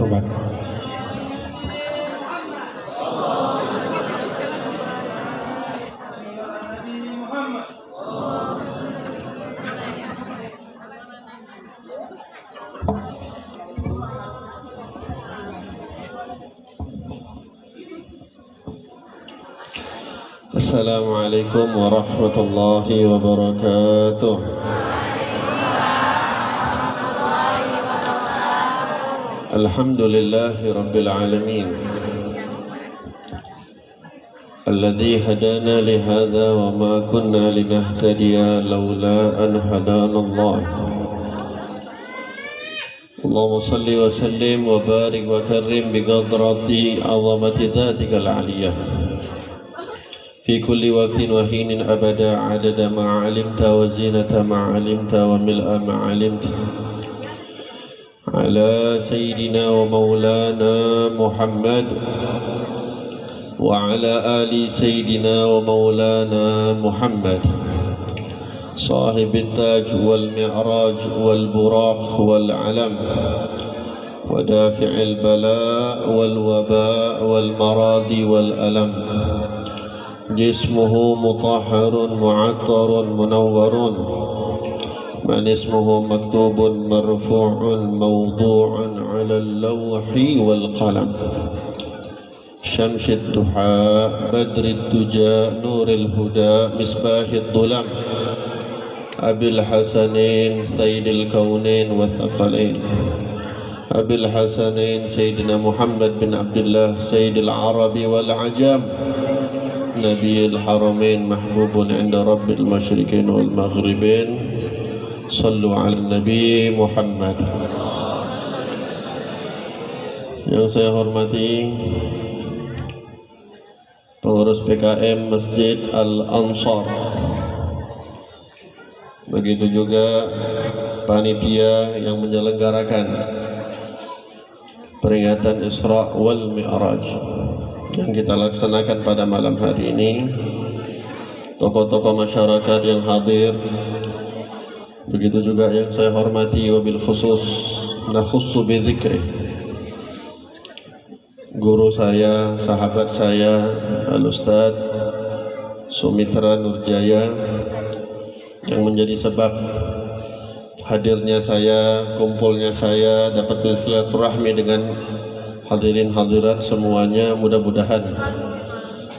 terhormat. Assalamualaikum warahmatullahi wabarakatuh. Alhamdulillahi rabbil alamin, alladhi hadana lihadha wa ma kunna linahtadiya lawla an hadana Allah. Allahumma salli wa sallim wa barik wa karrim biqadrati azamati dhatika al-aliyah في كل وقت وحين أبدا عدد ما علمت وزينة ما علمت وملء ما علمت على سيدنا ومولانا محمد وعلى آل سيدنا ومولانا محمد صاحب التاج والمعراج والبراق والعلم ودافع البلاء والوباء والمراض والألم جسمه مطهر معطر منور من اسمه مكتوب مرفوع موضوع على اللوح والقلم شمس الضحى بدر الدجى نور الهدى مصباح الظلم أبي الحسنين سيد الكونين والثقلين أبي الحسنين سيدنا محمد بن عبد الله سيد العرب والعجم نبي الحرمين محبوب عند رب المشرقين والمغربين صلوا على النبي محمد. Yang saya hormati pengurus PKM Masjid Al-Ansar, begitu juga panitia yang menyelenggarakan peringatan Isra wal Mi'raj yang kita laksanakan pada malam hari ini, tokoh-tokoh masyarakat yang hadir, begitu juga yang saya hormati wabil khusus nakhussu bidzikri guru saya, sahabat saya Al-Ustaz Sumitra Nurjaya, yang menjadi sebab hadirnya saya, kumpulnya saya, dapat bersilaturahmi dengan hadirin hadirat semuanya. Mudah-mudahan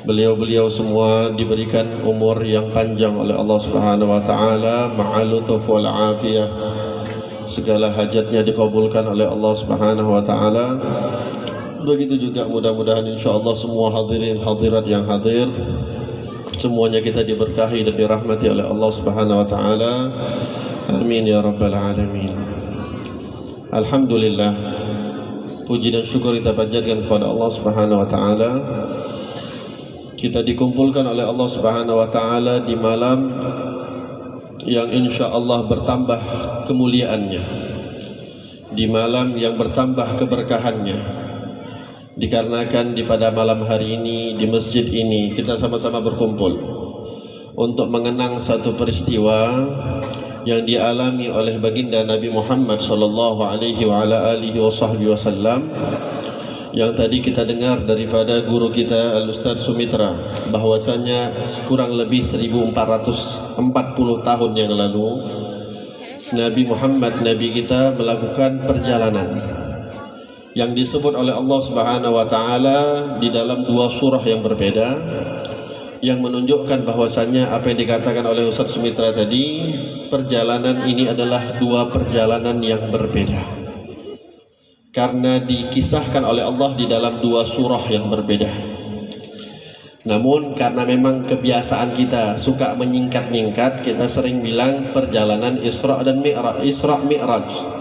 beliau-beliau semua diberikan umur yang panjang oleh Allah Subhanahu wa taala, ma'al lutuf wal afiyah, segala hajatnya dikabulkan oleh Allah Subhanahu wa taala. Begitu juga mudah-mudahan insyaallah semua hadirin hadirat yang hadir semuanya kita diberkahi dan dirahmati oleh Allah Subhanahu wa taala. Amin ya rabbal alamin. Alhamdulillah, puji dan syukur kita panjatkan kepada Allah Subhanahu wa taala. Kita dikumpulkan oleh Allah Subhanahu wa taala di malam yang insyaallah bertambah kemuliaannya, di malam yang bertambah keberkahannya. Dikarenakan di pada malam hari ini di masjid ini kita sama-sama berkumpul untuk mengenang satu peristiwa yang dialami oleh baginda Nabi Muhammad sallallahu alaihi wa ala alihi wasallam, yang tadi kita dengar daripada guru kita Al-Ustaz Sumitra bahwasanya kurang lebih 1440 tahun yang lalu Nabi Muhammad, Nabi kita, melakukan perjalanan yang disebut oleh Allah Subhanahu wa taala di dalam dua surah yang berbeda, yang menunjukkan bahwasanya apa yang dikatakan oleh Ustaz Sumitra tadi, perjalanan ini adalah dua perjalanan yang berbeda karena dikisahkan oleh Allah di dalam dua surah yang berbeda. Namun karena memang kebiasaan kita suka menyingkat-nyingkat, kita sering bilang perjalanan Isra dan Mi'raj, Isra Mi'raj.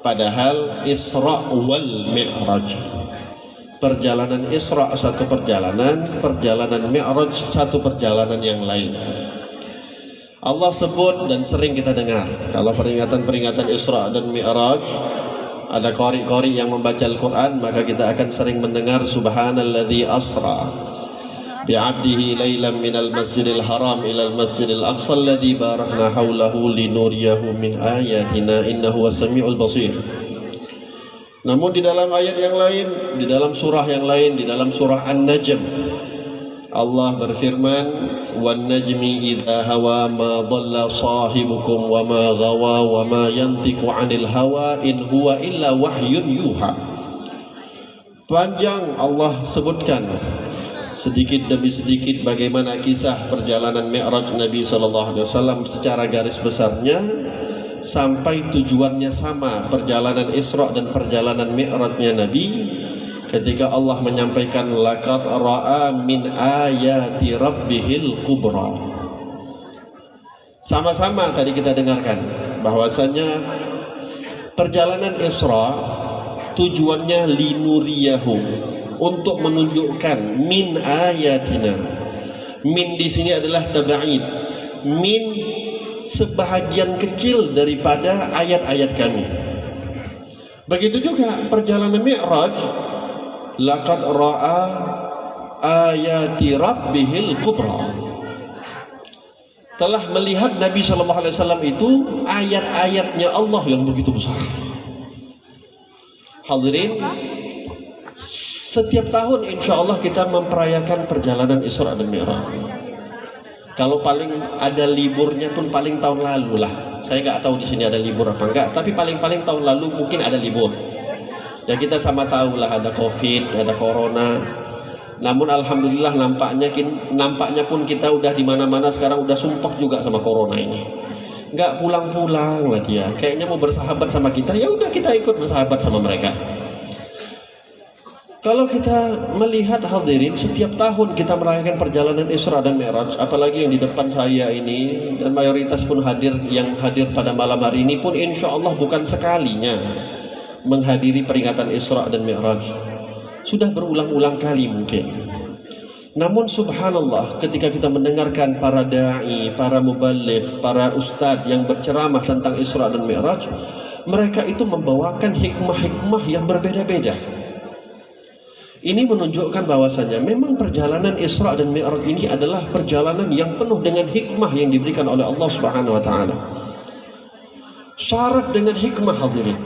Padahal Isra wal Mi'raj, perjalanan Isra satu perjalanan, perjalanan Mi'raj satu perjalanan yang lain. Allah sebut dan sering kita dengar kalau peringatan-peringatan Isra dan Mi'raj, ada qari-qari yang membaca Al-Quran, maka kita akan sering mendengar Subhanalladzi asra bi'abdihi laylan minal masjidil haram ilal masjidil aqsa alladzi barakna haulahu linuriyahu min ayatina innahu was-sami'ul basir. Namun di dalam ayat yang lain, di dalam surah yang lain, di dalam surah An-Najm, Allah berfirman, "Wan najmi idza hawa ma dhalla sahibukum wa ma ghawa wa ma yantiqu 'anil hawa in huwa illa wahyun yuha." Panjang Allah sebutkan sedikit demi sedikit bagaimana kisah perjalanan Mi'raj Nabi sallallahu alaihi wasallam secara garis besarnya sampai tujuannya sama, perjalanan Isra dan perjalanan Mi'rajnya Nabi, ketika Allah menyampaikan laqad ra'a min ayati rabbihil kubra. Sama-sama tadi kita dengarkan bahwasanya perjalanan Isra tujuannya linuriyahu, untuk menunjukkan min ayatina. Min di sini adalah tabaid. Min sebahagian kecil daripada ayat-ayat kami. Begitu juga perjalanan Mi'raj, laqad ra'a ayati rabbihil kubra. Telah melihat Nabi sallallahu alaihi wasallam itu ayat-ayatnya Allah yang begitu besar. Hadirin, setiap tahun insya Allah kita memperayakan perjalanan Isra dan Mi'raj. Kalau paling ada liburnya pun paling tahun lalu lah. Saya nggak tahu di sini ada libur apa enggak, tapi paling-paling tahun lalu mungkin ada libur. Ya kita sama tahu lah ada COVID, ada Corona. Namun alhamdulillah nampaknya pun kita udah di mana-mana sekarang udah sumpek juga sama Corona ini. Nggak pulang-pulang lah dia. Kayaknya mau bersahabat sama kita, ya udah kita ikut bersahabat sama mereka. Kalau kita melihat hadirin, setiap tahun kita merayakan perjalanan Isra dan Mi'raj, apalagi yang di depan saya ini dan mayoritas pun yang hadir pada malam hari ini pun insya Allah bukan sekalinya menghadiri peringatan Isra dan Mi'raj. Sudah berulang-ulang kali mungkin. Namun subhanallah, ketika kita mendengarkan para da'i, para muballigh, para ustadz yang berceramah tentang Isra dan Mi'raj, mereka itu membawakan hikmah-hikmah yang berbeda-beda. Ini menunjukkan bahwasanya memang perjalanan Isra dan Mi'raj ini adalah perjalanan yang penuh dengan hikmah yang diberikan oleh Allah Subhanahu wa taala. Syarat dengan hikmah hadirin.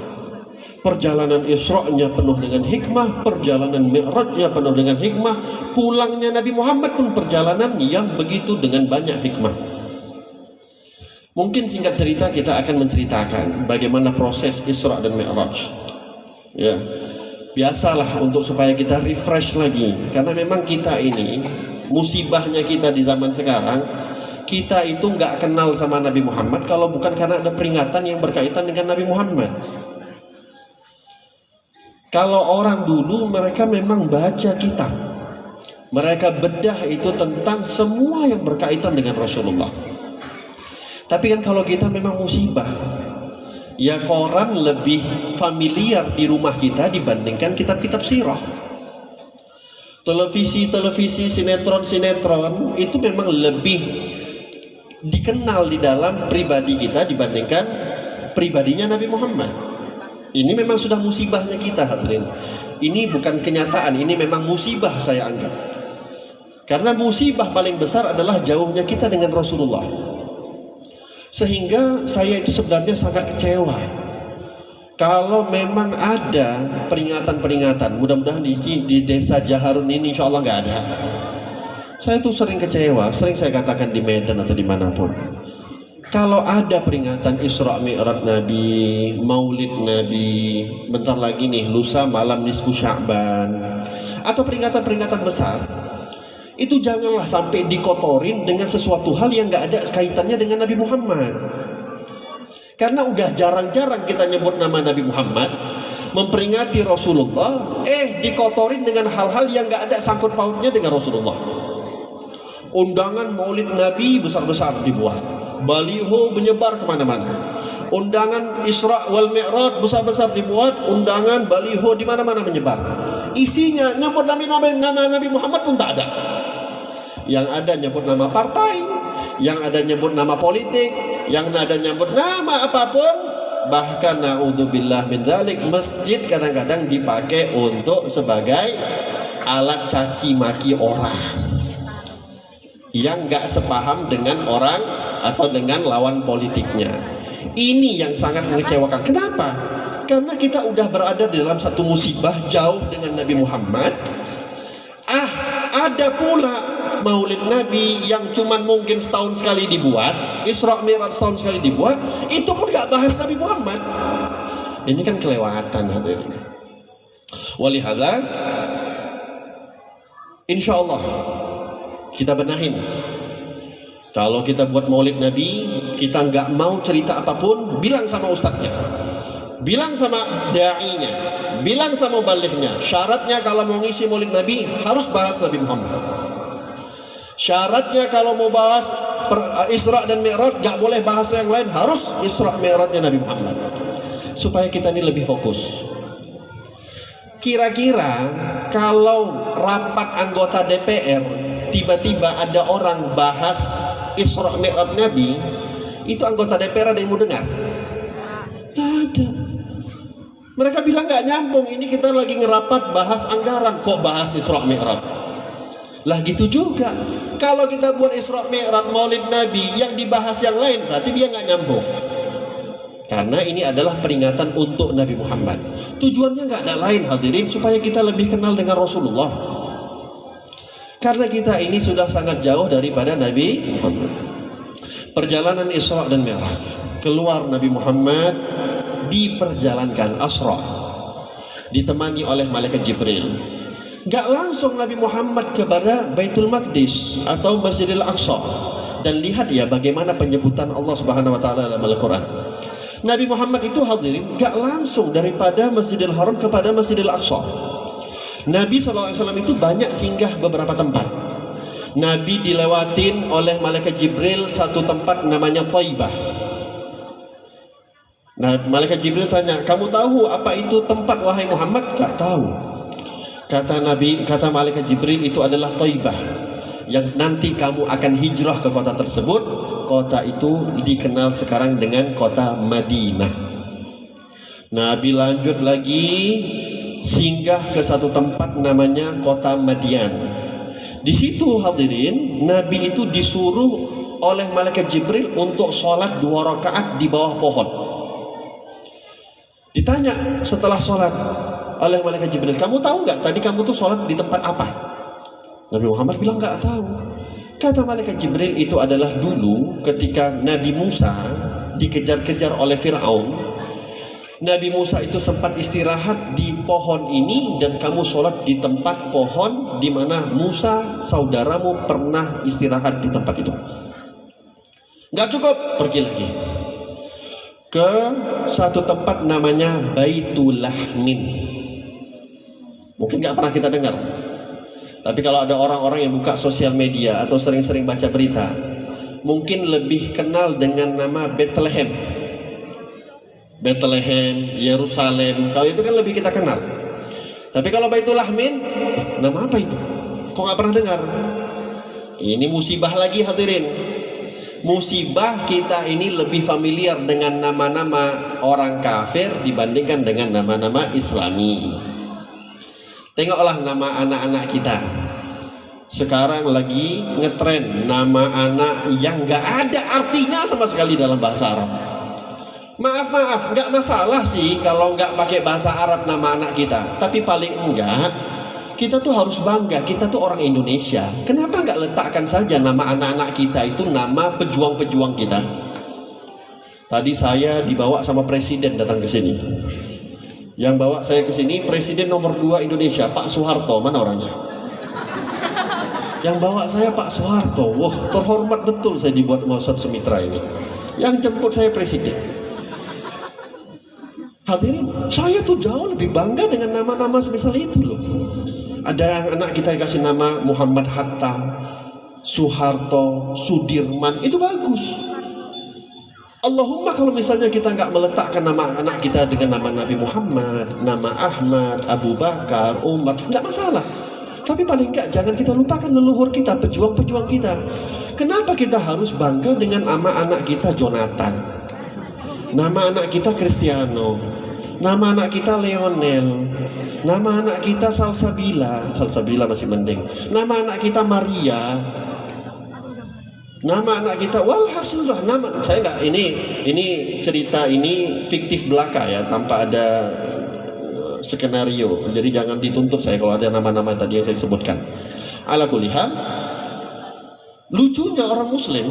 Perjalanan Isra-nya penuh dengan hikmah, perjalanan Mi'raj-nya penuh dengan hikmah, pulangnya Nabi Muhammad pun perjalanan yang begitu dengan banyak hikmah. Mungkin singkat cerita kita akan menceritakan bagaimana proses Isra dan Mi'raj. Ya. Biasalah untuk supaya kita refresh lagi, karena memang kita ini musibahnya kita di zaman sekarang, kita itu nggak kenal sama Nabi Muhammad kalau bukan karena ada peringatan yang berkaitan dengan Nabi Muhammad. Kalau orang dulu mereka memang baca kitab, mereka bedah itu tentang semua yang berkaitan dengan Rasulullah. Tapi kan kalau kita memang musibah, ya koran lebih familiar di rumah kita dibandingkan kitab-kitab sirah. Televisi, sinetron itu memang lebih dikenal di dalam pribadi kita dibandingkan pribadinya Nabi Muhammad. Ini memang sudah musibahnya kita hadirin. Ini bukan kenyataan, ini memang musibah saya anggap. Karena musibah paling besar adalah jauhnya kita dengan Rasulullah. Sehingga saya itu sebenarnya sangat kecewa kalau memang ada peringatan-peringatan. Mudah-mudahan di desa Jaharun ini insya Allah nggak ada. Saya tuh sering kecewa, sering saya katakan di Medan atau dimanapun. Kalau ada peringatan Isra Mi'raj Nabi, Maulid Nabi, bentar lagi nih lusa malam nisfu Sya'ban, atau peringatan-peringatan besar, itu janganlah sampai dikotorin dengan sesuatu hal yang nggak ada kaitannya dengan Nabi Muhammad. Karena udah jarang-jarang kita nyebut nama Nabi Muhammad, memperingati Rasulullah, dikotorin dengan hal-hal yang nggak ada sangkut pautnya dengan Rasulullah. Undangan Maulid Nabi besar-besar dibuat, baliho menyebar kemana-mana. Undangan Isra wal Mi'raj besar-besar dibuat, undangan baliho di mana-mana menyebar. Isinya nyebut nama Nabi Muhammad pun tak ada. Yang ada nyebut nama partai, yang ada nyebut nama politik, yang ada nyebut nama apapun. Bahkan naudzubillah min dzalik, masjid kadang-kadang dipakai untuk sebagai alat caci maki orang yang nggak sepaham dengan orang atau dengan lawan politiknya. Ini yang sangat mengecewakan. Kenapa? Karena kita udah berada di dalam satu musibah jauh dengan Nabi Muhammad. Ada pula maulid Nabi yang cuman mungkin setahun sekali dibuat, Isra Mi'raj setahun sekali dibuat, itu pun gak bahas Nabi Muhammad. Ini kan kelewatan hadirin. Walihada, insya Allah kita benahin. Kalau kita buat maulid Nabi, kita nggak mau cerita apapun, bilang sama ustadznya, bilang sama da'inya, bilang sama balighnya. Syaratnya kalau mau ngisi maulid Nabi harus bahas Nabi Muhammad. Syaratnya kalau mau bahas Isra dan Mi'raj nggak boleh bahas yang lain, harus Isra Mi'rajnya Nabi Muhammad. Supaya kita ini lebih fokus. Kira-kira kalau rapat anggota DPR tiba-tiba ada orang bahas Isra Mi'raj Nabi, itu anggota DPR ada yang mau dengar? Gak ada. Mereka bilang gak nyambung, ini kita lagi ngerapat bahas anggaran, kok bahas Isra Mi'raj? Lah gitu juga, kalau kita buat Isra Mi'raj maulid Nabi yang dibahas yang lain, berarti dia gak nyambung. Karena ini adalah peringatan untuk Nabi Muhammad. Tujuannya gak ada lain hadirin, supaya kita lebih kenal dengan Rasulullah. Karena kita ini sudah sangat jauh daripada Nabi Muhammad. Perjalanan Isra dan Mi'raj, keluar Nabi Muhammad, diperjalankan Asra, ditemani oleh malaikat Jibril. Gak langsung Nabi Muhammad kepada Baitul Maqdis atau Masjidil Aqsa. Dan lihat ya bagaimana penyebutan Allah Subhanahu wa taala dalam Al-Qur'an. Nabi Muhammad itu hadirin gak langsung daripada Masjidil Haram kepada Masjidil Aqsa. Nabi SAW itu banyak singgah beberapa tempat. Nabi dilewatin oleh malaikat Jibril satu tempat namanya Thaibah. Nah, malaikat Jibril tanya, kamu tahu apa itu tempat wahai Muhammad? Gak tahu. Kata malaikat Jibril, itu adalah Thaibah, yang nanti kamu akan hijrah ke kota tersebut. Kota itu dikenal sekarang dengan kota Madinah. Nabi lanjut lagi, singgah ke satu tempat namanya kota Madian. Di situ hadirin, Nabi itu disuruh oleh malaikat Jibril untuk sholat 2 rakaat di bawah pohon. Ditanya setelah sholat oleh malaikat Jibril, kamu tahu nggak tadi kamu tuh sholat di tempat apa? Nabi Muhammad bilang nggak tahu. Kata malaikat Jibril, itu adalah dulu ketika Nabi Musa dikejar-kejar oleh Fir'aun. Nabi Musa itu sempat istirahat di pohon ini, dan kamu sholat di tempat pohon di mana Musa saudaramu pernah istirahat di tempat itu. Nggak cukup, pergi lagi ke satu tempat namanya Baitul Lahmin. Mungkin nggak pernah kita dengar, tapi kalau ada orang-orang yang buka sosial media atau sering-sering baca berita, mungkin lebih kenal dengan nama Bethlehem, Yerusalem. Kalau itu kan lebih kita kenal. Tapi kalau Baitul Lahmin, nama apa itu? Kok nggak pernah dengar? Ini musibah lagi hadirin. Musibah kita ini lebih familiar dengan nama-nama orang kafir dibandingkan dengan nama-nama Islami. Tengoklah nama anak-anak kita. Sekarang lagi ngetren nama anak yang nggak ada artinya sama sekali dalam bahasa Arab. Maaf, nggak masalah sih kalau nggak pakai bahasa Arab nama anak kita. Tapi paling enggak, kita tuh harus bangga, kita tuh orang Indonesia. Kenapa nggak letakkan saja nama anak-anak kita itu nama pejuang-pejuang kita? Tadi saya dibawa sama presiden datang ke sini. Yang bawa saya ke sini presiden nomor 2 Indonesia, Pak Soeharto. Mana orangnya? Yang bawa saya Pak Soeharto. Wah, terhormat betul saya dibuat Mausad Sumitra ini. Yang jemput saya presiden. Hadirin, saya tuh jauh lebih bangga dengan nama-nama semisal itu loh. Ada yang anak kita kasih nama Muhammad Hatta, Soeharto, Sudirman, itu bagus. Allahumma kalau misalnya kita nggak meletakkan nama anak kita dengan nama Nabi Muhammad, nama Ahmad, Abu Bakar, Umar, nggak masalah. Tapi paling nggak jangan kita lupakan leluhur kita, pejuang-pejuang kita. Kenapa kita harus bangga dengan nama anak kita Jonathan, nama anak kita Cristiano, nama anak kita Lionel, nama anak kita Salsabila masih mending, nama anak kita Maria. Nama anak kita, walhasil lah nama saya enggak, ini cerita ini fiktif belaka ya, tanpa ada skenario. Jadi jangan dituntut saya kalau ada nama-nama tadi yang saya sebutkan. Ala kulli hal, lucunya orang muslim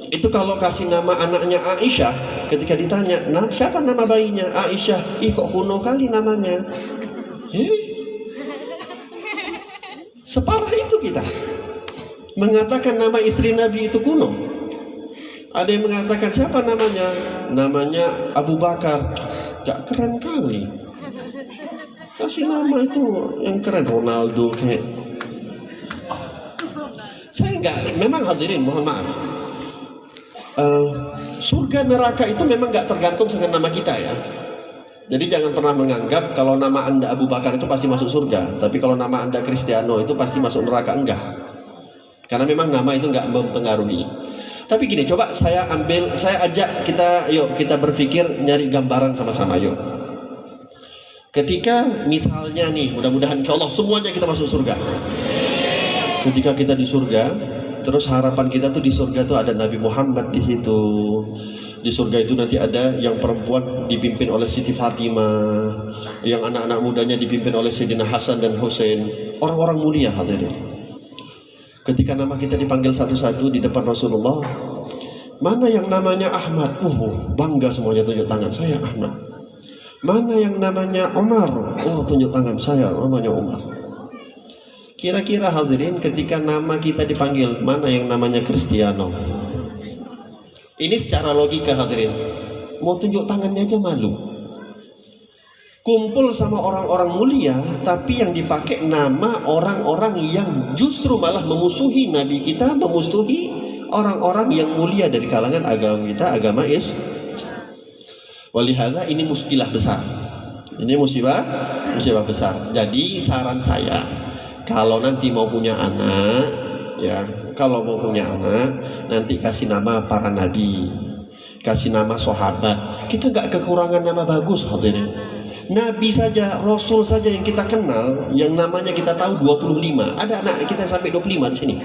itu kalau kasih nama anaknya Aisyah, ketika ditanya, "Nah, siapa nama bayinya?" Aisyah. Ih, kok kuno kali namanya. Separah itu kita mengatakan nama istri Nabi itu kuno. Ada yang mengatakan siapa namanya? Namanya Abu Bakar. Gak keren kali. Kasih nama itu yang keren, Ronaldo kayak. Saya enggak, memang hadirin mohon maaf. Surga neraka itu memang gak tergantung dengan nama kita ya. Jadi jangan pernah menganggap kalau nama Anda Abu Bakar itu pasti masuk surga. Tapi kalau nama Anda Cristiano itu pasti masuk neraka, enggak. Karena memang nama itu enggak mempengaruhi. Tapi gini, coba saya ajak kita, yuk kita berpikir nyari gambaran sama-sama yuk. Ketika misalnya nih, mudah-mudahan insya Allah semuanya kita masuk surga. Ketika kita di surga, terus harapan kita tuh di surga tuh ada Nabi Muhammad di situ. Di surga itu nanti ada yang perempuan dipimpin oleh Siti Fatimah, yang anak-anak mudanya dipimpin oleh Sayyidina Hasan dan Husain. Orang-orang mulia hadirin. Ketika nama kita dipanggil satu-satu di depan Rasulullah, mana yang namanya Ahmad? Bangga semuanya tunjuk tangan, saya Ahmad. Mana yang namanya Umar? Tunjuk tangan, saya namanya Umar. Kira-kira hadirin ketika nama kita dipanggil, mana yang namanya Cristiano? Ini secara logika hadirin, mau tunjuk tangannya aja malu. Kumpul sama orang-orang mulia, tapi yang dipakai nama orang-orang yang justru malah memusuhi Nabi kita, memusuhi orang-orang yang mulia dari kalangan agama kita, agama Islam. Walihada ini muskilah besar. Ini musibah besar. Jadi saran saya, kalau nanti mau punya anak, ya, kalau mau punya anak, nanti kasih nama para nabi, kasih nama sahabat. Kita nggak kekurangan nama bagus hadirin. Nabi saja, Rasul saja yang kita kenal, yang namanya kita tahu 25. Ada anak kita sampai 25 di sini.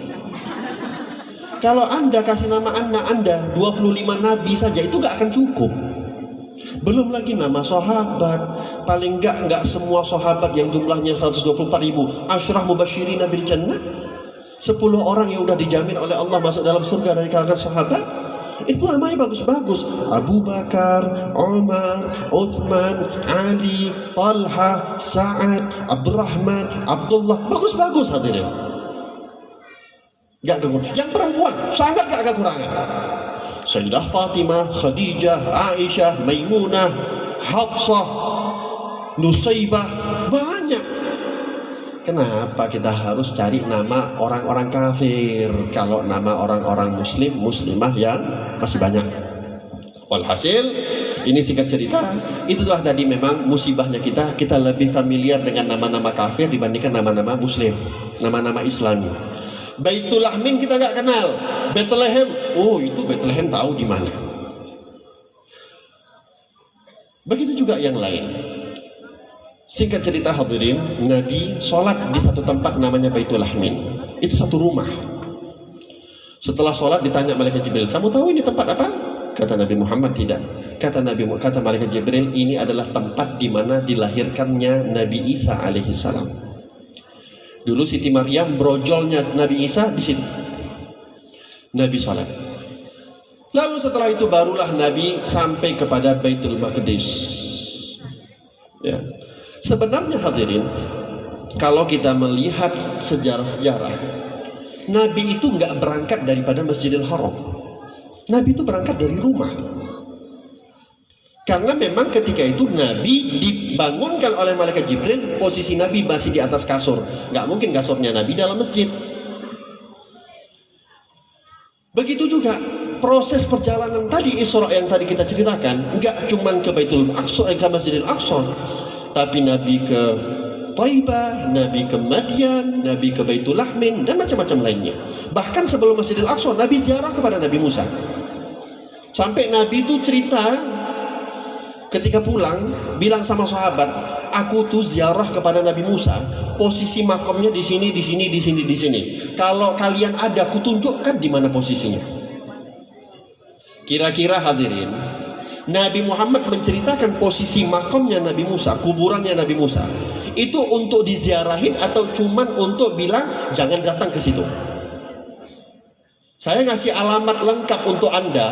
Kalau Anda kasih nama anak Anda 25 nabi saja, itu nggak akan cukup. Belum lagi nama sahabat. Paling enggak semua sahabat yang jumlahnya 124.000 Asyrah mubasyirin bil jannah, 10 orang yang udah dijamin oleh Allah masuk dalam surga dari kalangan sahabat. Itu namanya bagus-bagus. Abu Bakar, Umar, Uthman, Ali, Talha, Sa'ad, Abdurrahman, Abdullah. Bagus-bagus hadirin. Gak kekurangan. Yang perempuan sangat gak kekurangan. Sayyidah Fatimah, Khadijah, Aisyah, Maimunah, Hafsah, Nusaybah, banyak. Kenapa kita harus cari nama orang-orang kafir kalau nama orang-orang muslim, muslimah yang masih banyak? Walhasil, ini singkat cerita, itulah tadi memang musibahnya kita lebih familiar dengan nama-nama kafir dibandingkan nama-nama muslim, nama-nama islami. Baitul Lahmin kita nggak kenal. Bethlehem, itu Bethlehem tahu di mana. Begitu juga yang lain. Singkat cerita hadirin, Nabi sholat di satu tempat namanya Baitul Lahmin. Itu satu rumah. Setelah sholat ditanya malaikat Jibril, kamu tahu ini tempat apa? Kata Nabi Muhammad, tidak. Kata malaikat Jibril, ini adalah tempat di mana dilahirkannya Nabi Isa alaihissalam. Dulu Siti Maryam brojolnya Nabi Isa di situ. Nabi sholat. Lalu setelah itu barulah Nabi sampai kepada Baitul Maqdis. Ya. Sebenarnya hadirin, kalau kita melihat sejarah-sejarah, Nabi itu nggak berangkat daripada Masjidil Haram. Nabi itu berangkat dari rumah. Karena memang ketika itu Nabi dibangunkan oleh malaikat Jibril, posisi Nabi masih di atas kasur. Nggak mungkin kasurnya Nabi dalam masjid. Begitu juga proses perjalanan tadi Isra yang tadi kita ceritakan, nggak cuman ke Baitul Aqsa, ke Masjidil Aqsa, tapi Nabi ke Taibah, Nabi ke Madian, Nabi ke Baitul Lahmin, dan macam-macam lainnya. Bahkan sebelum Masjidil Aqsa, Nabi ziarah kepada Nabi Musa. Sampai Nabi itu cerita ketika pulang, bilang sama sahabat, aku tuh ziarah kepada Nabi Musa, posisi makamnya di sini, di sini, di sini, di sini. Kalau kalian ada, aku tunjukkan di mana posisinya. Kira-kira hadirin, Nabi Muhammad menceritakan posisi makamnya Nabi Musa, kuburannya Nabi Musa, itu untuk diziarahin atau cuman untuk bilang jangan datang ke situ? Saya ngasih alamat lengkap untuk Anda.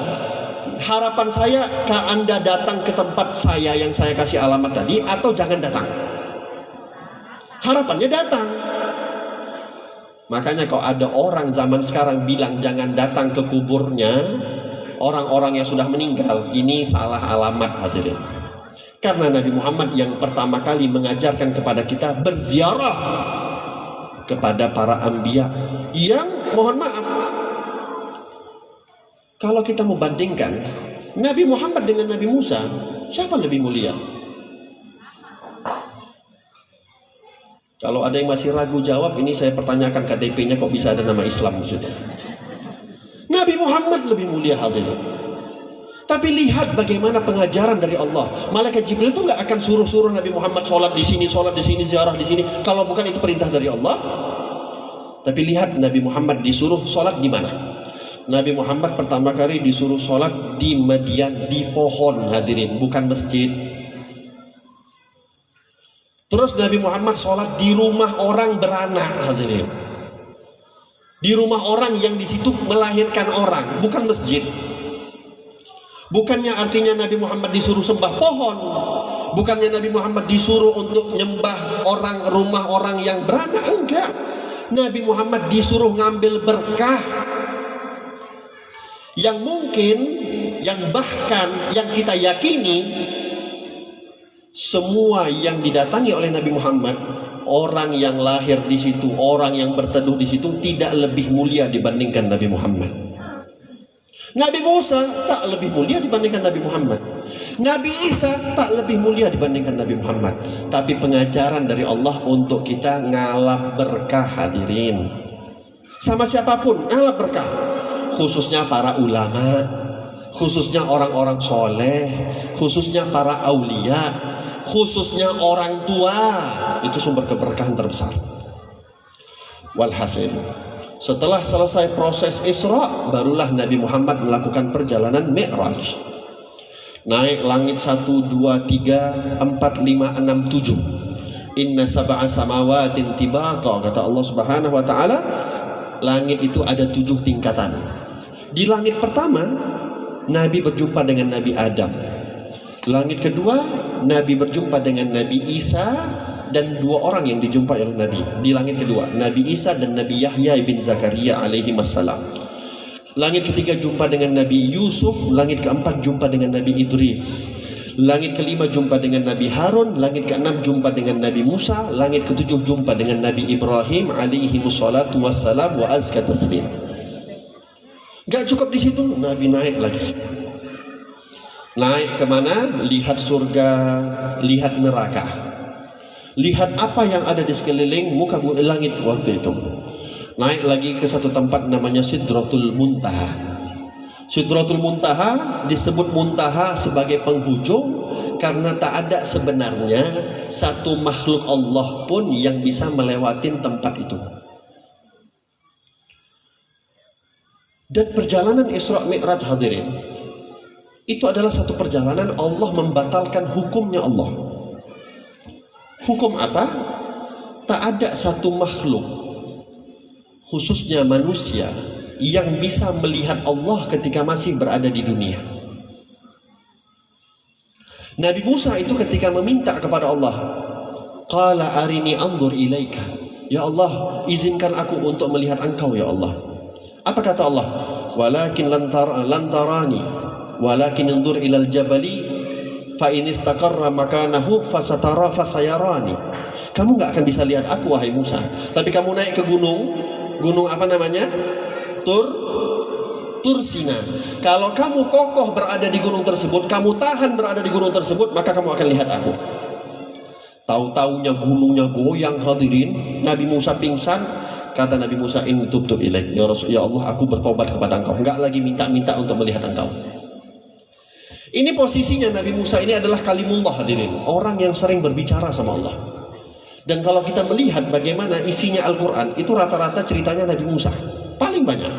Harapan saya ke Anda datang ke tempat saya yang saya kasih alamat tadi, atau jangan datang. Harapannya datang. Makanya kalau ada orang zaman sekarang bilang jangan datang ke kuburnya orang-orang yang sudah meninggal, ini salah alamat hadirin. Karena Nabi Muhammad yang pertama kali mengajarkan kepada kita berziarah kepada para anbiya yang, mohon maaf, kalau kita membandingkan Nabi Muhammad dengan Nabi Musa, siapa lebih mulia? Kalau ada yang masih ragu jawab, ini saya pertanyakan KTP-nya kok bisa ada nama Islam di situ. Nabi Muhammad lebih mulia hadirin. Tapi lihat bagaimana pengajaran dari Allah. Malaikat Jibril itu nggak akan suruh-suruh Nabi Muhammad sholat di sini, ziarah di sini, kalau bukan itu perintah dari Allah. Tapi lihat Nabi Muhammad disuruh sholat di mana? Nabi Muhammad pertama kali disuruh sholat di Madian, di pohon hadirin, bukan masjid. Terus Nabi Muhammad sholat di rumah orang beranak hadirin, di rumah orang yang di situ melahirkan orang, bukan masjid. Bukannya artinya Nabi Muhammad disuruh sembah pohon, bukannya Nabi Muhammad disuruh untuk nyembah orang, rumah orang yang beranak, enggak. Nabi Muhammad disuruh ngambil berkah yang mungkin, yang bahkan yang kita yakini, semua yang didatangi oleh Nabi Muhammad, orang yang lahir di situ, orang yang berteduh di situ tidak lebih mulia dibandingkan Nabi Muhammad. Nabi Musa tak lebih mulia dibandingkan Nabi Muhammad. Nabi Isa tak lebih mulia dibandingkan Nabi Muhammad. Tapi pengajaran dari Allah untuk kita ngalap berkah hadirin. Sama siapapun ngalap berkah. Khususnya para ulama, khususnya orang-orang soleh, khususnya para aulia, khususnya orang tua, itu sumber keberkahan terbesar. Walhasil, setelah selesai proses Isra, barulah Nabi Muhammad melakukan perjalanan Mi'raj. Naik langit 1, 2, 3, 4, 5, 6, 7. Inna sab'a samawatin tibaqa, kata Allah Subhanahu wa ta'ala. Langit itu ada 7 tingkatan. Di langit pertama, Nabi berjumpa dengan Nabi Adam. Langit kedua, Nabi berjumpa dengan Nabi Isa, dan 2 orang yang dijumpai oleh Nabi di langit kedua, Nabi Isa dan Nabi Yahya bin Zakaria alaihi wassalam. Langit ketiga jumpa dengan Nabi Yusuf, langit keempat jumpa dengan Nabi Idris, langit kelima jumpa dengan Nabi Harun, langit keenam jumpa dengan Nabi Musa, langit ketujuh jumpa dengan Nabi Ibrahim alaihi wassalatu wassalam wa azka taslim. Gak cukup di situ, Nabi naik lagi. Naik kemana? Lihat surga, lihat neraka, lihat apa yang ada di sekeliling muka langit waktu itu. Naik lagi ke satu tempat namanya Sidratul Muntaha. Sidratul Muntaha disebut Muntaha sebagai penghujung karena tak ada sebenarnya satu makhluk Allah pun yang bisa melewatin tempat itu. Dan perjalanan Isra Mi'raj hadirin, itu adalah satu perjalanan Allah membatalkan hukumnya Allah. Hukum apa? Tak ada satu makhluk, khususnya manusia, yang bisa melihat Allah ketika masih berada di dunia. Nabi Musa itu ketika meminta kepada Allah, qala arini anzur ilaika, ya Allah, izinkan aku untuk melihat engkau ya Allah. Apa kata Allah? Walakin lantarani, walakin anzur ilal jabali fa in istaqarra makanahu fasatara fasayarani. Kamu nggak akan bisa lihat aku wahai Musa, tapi kamu naik ke gunung apa namanya? Tur Sina. Kalau kamu kokoh berada di gunung tersebut, kamu tahan berada di gunung tersebut, maka kamu akan lihat aku. Tahu-taunya gunungnya goyang hadirin, Nabi Musa pingsan. Kata Nabi Musa, in tubtu ilaik, ya Allah, aku bertobat kepada engkau, enggak lagi minta-minta untuk melihat engkau. Ini posisinya Nabi Musa ini adalah kalimullah hadirin, orang yang sering berbicara sama Allah. Dan kalau kita melihat bagaimana isinya Al-Quran, itu rata-rata ceritanya Nabi Musa paling banyak.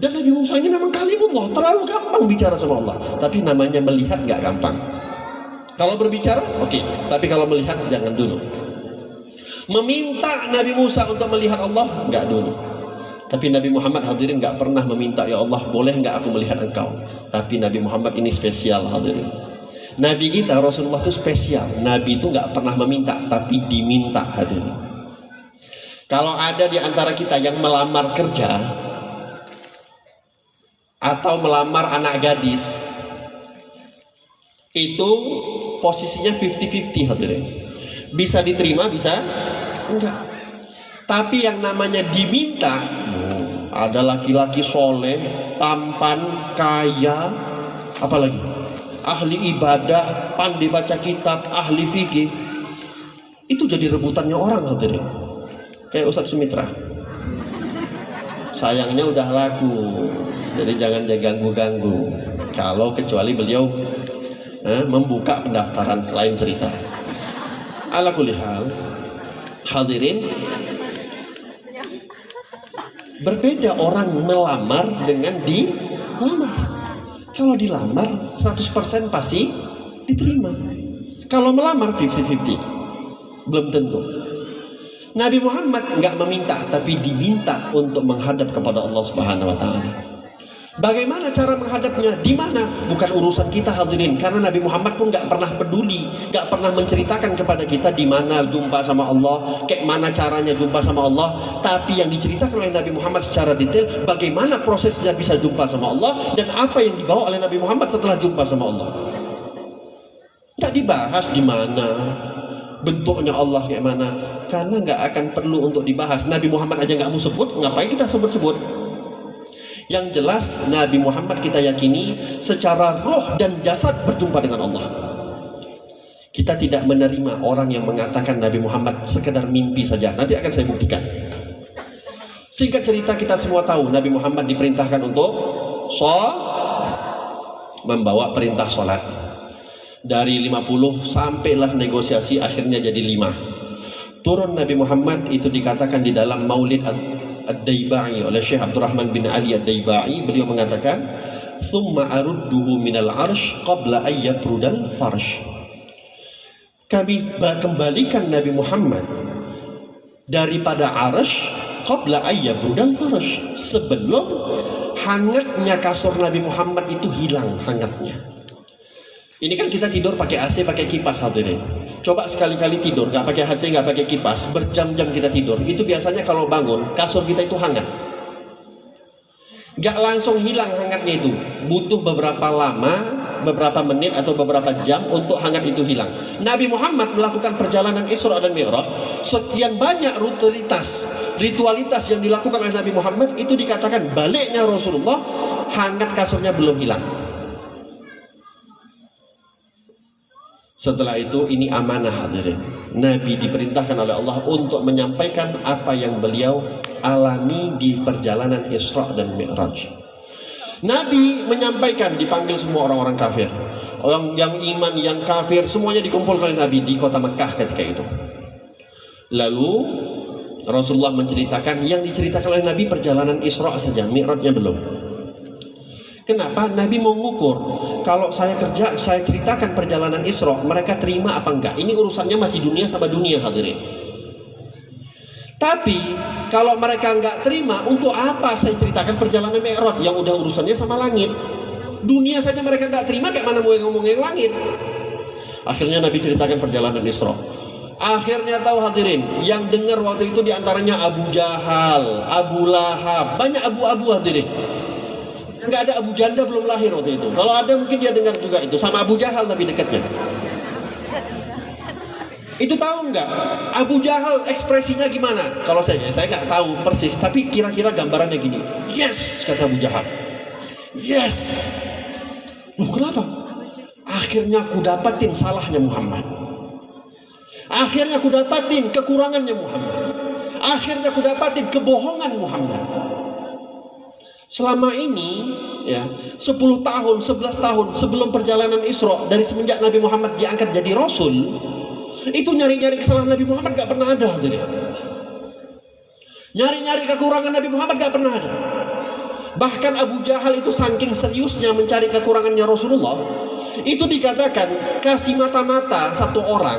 Dan Nabi Musa ini memang kalimullah, terlalu gampang bicara sama Allah. Tapi namanya melihat gak gampang. Kalau berbicara oke, tapi kalau melihat jangan dulu. Meminta Nabi Musa untuk melihat Allah gak dulu. Tapi Nabi Muhammad hadirin gak pernah meminta, ya Allah boleh gak aku melihat engkau. Tapi Nabi Muhammad ini spesial hadirin. Nabi kita Rasulullah itu spesial. Nabi itu gak pernah meminta, tapi diminta hadirin. Kalau ada di antara kita yang melamar kerja atau melamar anak gadis, itu posisinya 50-50 hadirin. Bisa diterima, bisa enggak. Tapi yang namanya diminta, ada laki-laki soleh, tampan, kaya, apalagi ahli ibadah, pandai baca kitab, ahli fikih, itu jadi rebutannya orang hadirin. Kayak Ustadz Sumitra, sayangnya udah laku, jadi jangan diganggu-ganggu. Kalau kecuali beliau membuka pendaftaran, lain cerita. Ala kulli hal, hadirin, berbeda orang melamar dengan dilamar. Kalau dilamar 100% pasti diterima. Kalau melamar 50-50 belum tentu. Nabi Muhammad nggak meminta, tapi diminta untuk menghadap kepada Allah Subhanahu wa taala. Bagaimana cara menghadapnya? Di mana? Bukan urusan kita hadirin, karena Nabi Muhammad pun nggak pernah peduli, nggak pernah menceritakan kepada kita di mana jumpa sama Allah, kayak mana caranya jumpa sama Allah. Tapi yang diceritakan oleh Nabi Muhammad secara detail, bagaimana prosesnya bisa jumpa sama Allah dan apa yang dibawa oleh Nabi Muhammad setelah jumpa sama Allah. Nggak dibahas di mana bentuknya Allah kayak mana, karena nggak akan perlu untuk dibahas. Nabi Muhammad aja nggak mau sebut, ngapain kita sebut-sebut? Yang jelas Nabi Muhammad kita yakini secara roh dan jasad berjumpa dengan Allah. Kita tidak menerima orang yang mengatakan Nabi Muhammad sekedar mimpi saja. Nanti akan saya buktikan. Singkat cerita, kita semua tahu Nabi Muhammad diperintahkan untuk membawa perintah sholat. Dari 50 sampailah negosiasi akhirnya jadi 5. Turun Nabi Muhammad itu dikatakan di dalam Maulid Ad-Daiba'i oleh Syekh Abdurrahman bin Ali Ad-Daiba'i. Beliau mengatakan, "Thumma arudduhu minal arsh qabla ayyabrudal farsh." Kami kembalikan Nabi Muhammad daripada arsh qabla ayyabrudal farsh, sebelum hangatnya kasur Nabi Muhammad itu hilang hangatnya. Ini kan kita tidur pakai AC, pakai kipas hadirin. Coba sekali-kali tidur nggak pakai AC, nggak pakai kipas, berjam-jam kita tidur. Itu biasanya kalau bangun kasur kita itu hangat. Nggak langsung hilang hangatnya itu. Butuh beberapa lama, beberapa menit atau beberapa jam untuk hangat itu hilang. Nabi Muhammad melakukan perjalanan Isra dan Mi'raj. Sekian banyak ritualitas yang dilakukan oleh Nabi Muhammad, itu dikatakan baliknya Rasulullah, hangat kasurnya belum hilang. Setelah itu ini amanah hadirin. Nabi diperintahkan oleh Allah untuk menyampaikan apa yang beliau alami di perjalanan Isra dan Mi'raj. Nabi menyampaikan, dipanggil semua orang-orang kafir, orang yang iman, yang kafir, semuanya dikumpulkan oleh Nabi di kota Mekah ketika itu. Lalu Rasulullah menceritakan yang diceritakan oleh Nabi perjalanan Isra saja, Mi'rajnya belum. Kenapa? Nabi mau ngukur, kalau saya kerja, saya ceritakan perjalanan Isra, mereka terima apa enggak. Ini urusannya masih dunia sama dunia hadirin. Tapi kalau mereka enggak terima, untuk apa saya ceritakan perjalanan Mi'raj yang udah urusannya sama langit? Dunia saja mereka enggak terima, kayak mana mau ngomong yang langit? Akhirnya Nabi ceritakan perjalanan Isra. Akhirnya tahu hadirin, yang dengar waktu itu diantaranya Abu Jahal, Abu Lahab, banyak abu-abu hadirin. Nggak ada Abu Janda belum lahir waktu itu. Kalau ada mungkin dia dengar juga itu. Sama Abu Jahal tapi dekatnya. Itu tahu nggak? Abu Jahal ekspresinya gimana? Kalau saya nggak tahu persis. Tapi kira-kira gambarannya gini. Yes, kata Abu Jahal. Yes. Loh, kenapa? Akhirnya aku dapatin salahnya Muhammad. Akhirnya aku dapatin kekurangannya Muhammad. Akhirnya aku dapatin kebohongan Muhammad. Selama ini ya, 10 tahun, 11 tahun sebelum perjalanan Isra, dari semenjak Nabi Muhammad diangkat jadi Rasul, itu nyari-nyari kesalahan Nabi Muhammad gak pernah ada. Nyari-nyari kekurangan Nabi Muhammad gak pernah ada. Bahkan Abu Jahal itu saking seriusnya mencari kekurangannya Rasulullah, itu dikatakan kasih mata-mata satu orang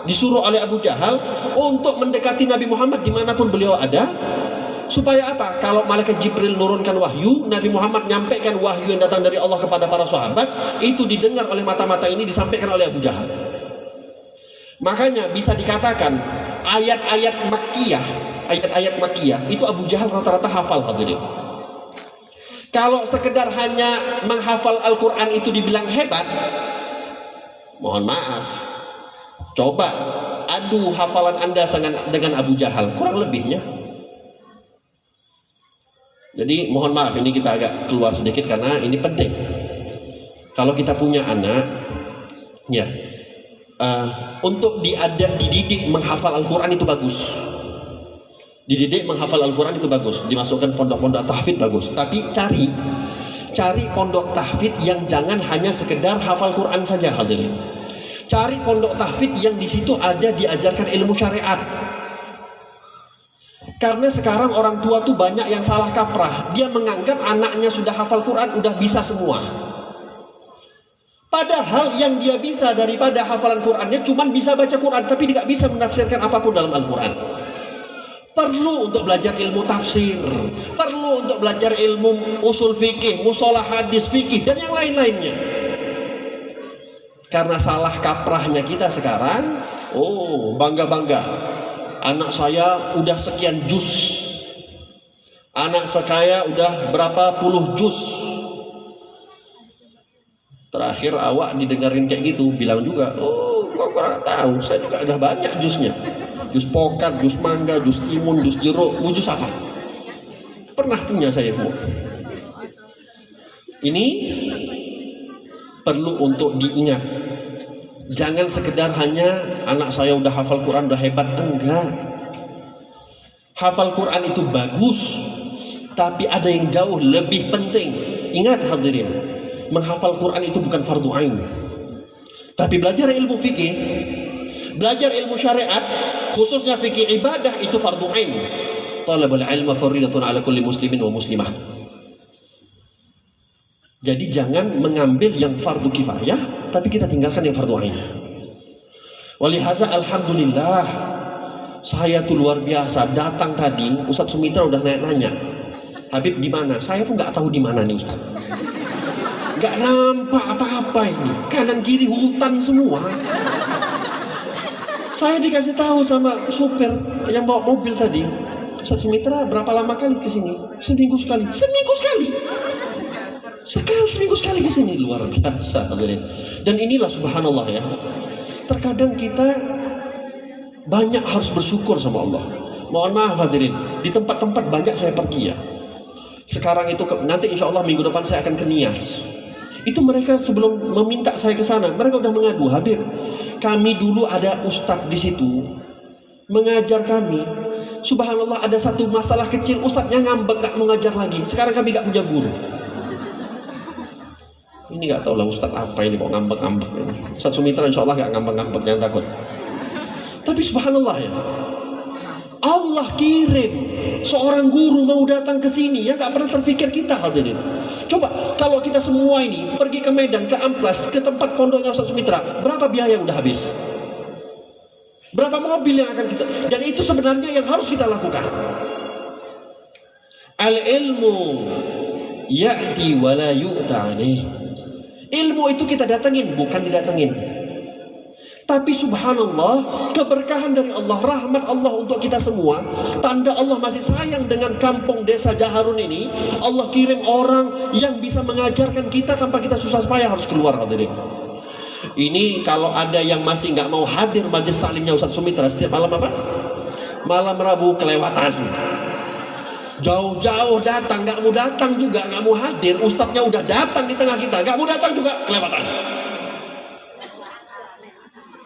disuruh oleh Abu Jahal untuk mendekati Nabi Muhammad dimanapun beliau ada. Supaya apa? Kalau malaikat Jibril nurunkan wahyu, Nabi Muhammad nyampaikan wahyu yang datang dari Allah kepada para sahabat, itu didengar oleh mata-mata ini, disampaikan oleh Abu Jahal. Makanya bisa dikatakan ayat-ayat Makkiyah itu Abu Jahal rata-rata hafal, hadirin. Kalau sekedar hanya menghafal Al-Quran itu dibilang hebat, mohon maaf, coba adu hafalan Anda dengan Abu Jahal, kurang lebihnya. Jadi mohon maaf, ini kita agak keluar sedikit karena ini penting. Kalau kita punya anak, ya, untuk dididik menghafal Al-Quran itu bagus. Dididik menghafal Al-Quran itu bagus. Dimasukkan pondok-pondok tahfidz bagus. Tapi cari pondok tahfidz yang jangan hanya sekedar hafal Quran saja, hadirin. Cari pondok tahfidz yang di situ ada diajarkan ilmu syariat. Karena sekarang orang tua tuh banyak yang salah kaprah. Dia menganggap anaknya sudah hafal Quran, udah bisa semua. Padahal yang dia bisa daripada hafalan Qurannya cuma bisa baca Quran, tapi tidak bisa menafsirkan apapun dalam Al-Quran. Perlu untuk belajar ilmu tafsir, perlu untuk belajar ilmu usul fikih, musolah hadis fikih, dan yang lain-lainnya. Karena salah kaprahnya kita sekarang, bangga-bangga, anak saya udah sekian juz, anak saya udah berapa puluh juz. Terakhir awak didengarin kayak gitu, bilang juga, kok kurang tahu, saya juga udah banyak juznya. Jus pokat, jus mangga, jus timun, jus jeruk, jus apa? Pernah punya saya, Bu. Ini perlu untuk diingat. Jangan sekedar hanya anak saya udah hafal Quran, udah hebat. Enggak. Hafal Quran itu bagus, tapi ada yang jauh lebih penting. Ingat hadirin, menghafal Quran itu bukan fardu ain. Tapi belajar ilmu fikih, belajar ilmu syariat, khususnya fikih ibadah, itu fardu ain. Talabul ilma fardhatun ala kulli muslimin wa muslimah. Jadi jangan mengambil yang fardu kifayah, tapi kita tinggalkan yang fardu ain. Walihada alhamdulillah, saya tuh luar biasa. Datang tadi, Ustadz Sumitra udah nanya, Habib di mana? Saya pun nggak tahu di mana nih Ustadz. Nggak nampak apa-apa ini. Kanan kiri hutan semua. Saya dikasih tahu sama supir yang bawa mobil tadi, Ustadz Sumitra berapa lama kali ke sini? Seminggu sekali. Seminggu sekali. Seminggu sekali ke sini, luar biasa. Dan inilah subhanallah ya. Terkadang kita banyak harus bersyukur sama Allah. Mohon maaf hadirin, di tempat-tempat banyak saya pergi ya. Sekarang itu nanti insya Allah minggu depan saya akan ke Nias. Itu mereka sebelum meminta saya ke sana, mereka udah mengadu, Habib, kami dulu ada ustadz di situ mengajar kami. Subhanallah, ada satu masalah kecil, ustadznya ngambek, gak mau ngajar lagi. Sekarang kami gak punya guru. Ini gak tahu lah ustadz apa ini kok ngambek-ngambek. Ustadz Sumitra insya Allah gak ngambek-ngambek, jangan takut. Tapi subhanallah ya, Allah kirim seorang guru mau datang ke sini yang gak pernah terfikir kita hadirin. Coba kalau kita semua ini pergi ke Medan, ke Amplas, ke tempat pondoknya Ustadz Sumitra, berapa biaya yang udah habis? Berapa mobil yang akan kita, dan itu sebenarnya yang harus kita lakukan. Al-ilmu ya'ti wa la yu'ta alaih. Ilmu itu kita datangin, bukan didatengin. Tapi subhanallah, keberkahan dari Allah, rahmat Allah untuk kita semua, tanda Allah masih sayang dengan kampung desa Jaharun ini. Allah kirim orang yang bisa mengajarkan kita tanpa kita susah payah harus keluar hadirin. Ini kalau ada yang masih nggak mau hadir majelis taklimnya Ustadz Sumitra setiap malam apa? Malam Rabu kelewatan. Jauh-jauh datang, nggak mau datang juga, nggak mau hadir. Ustadznya udah datang di tengah kita, nggak mau datang juga, kelewatan.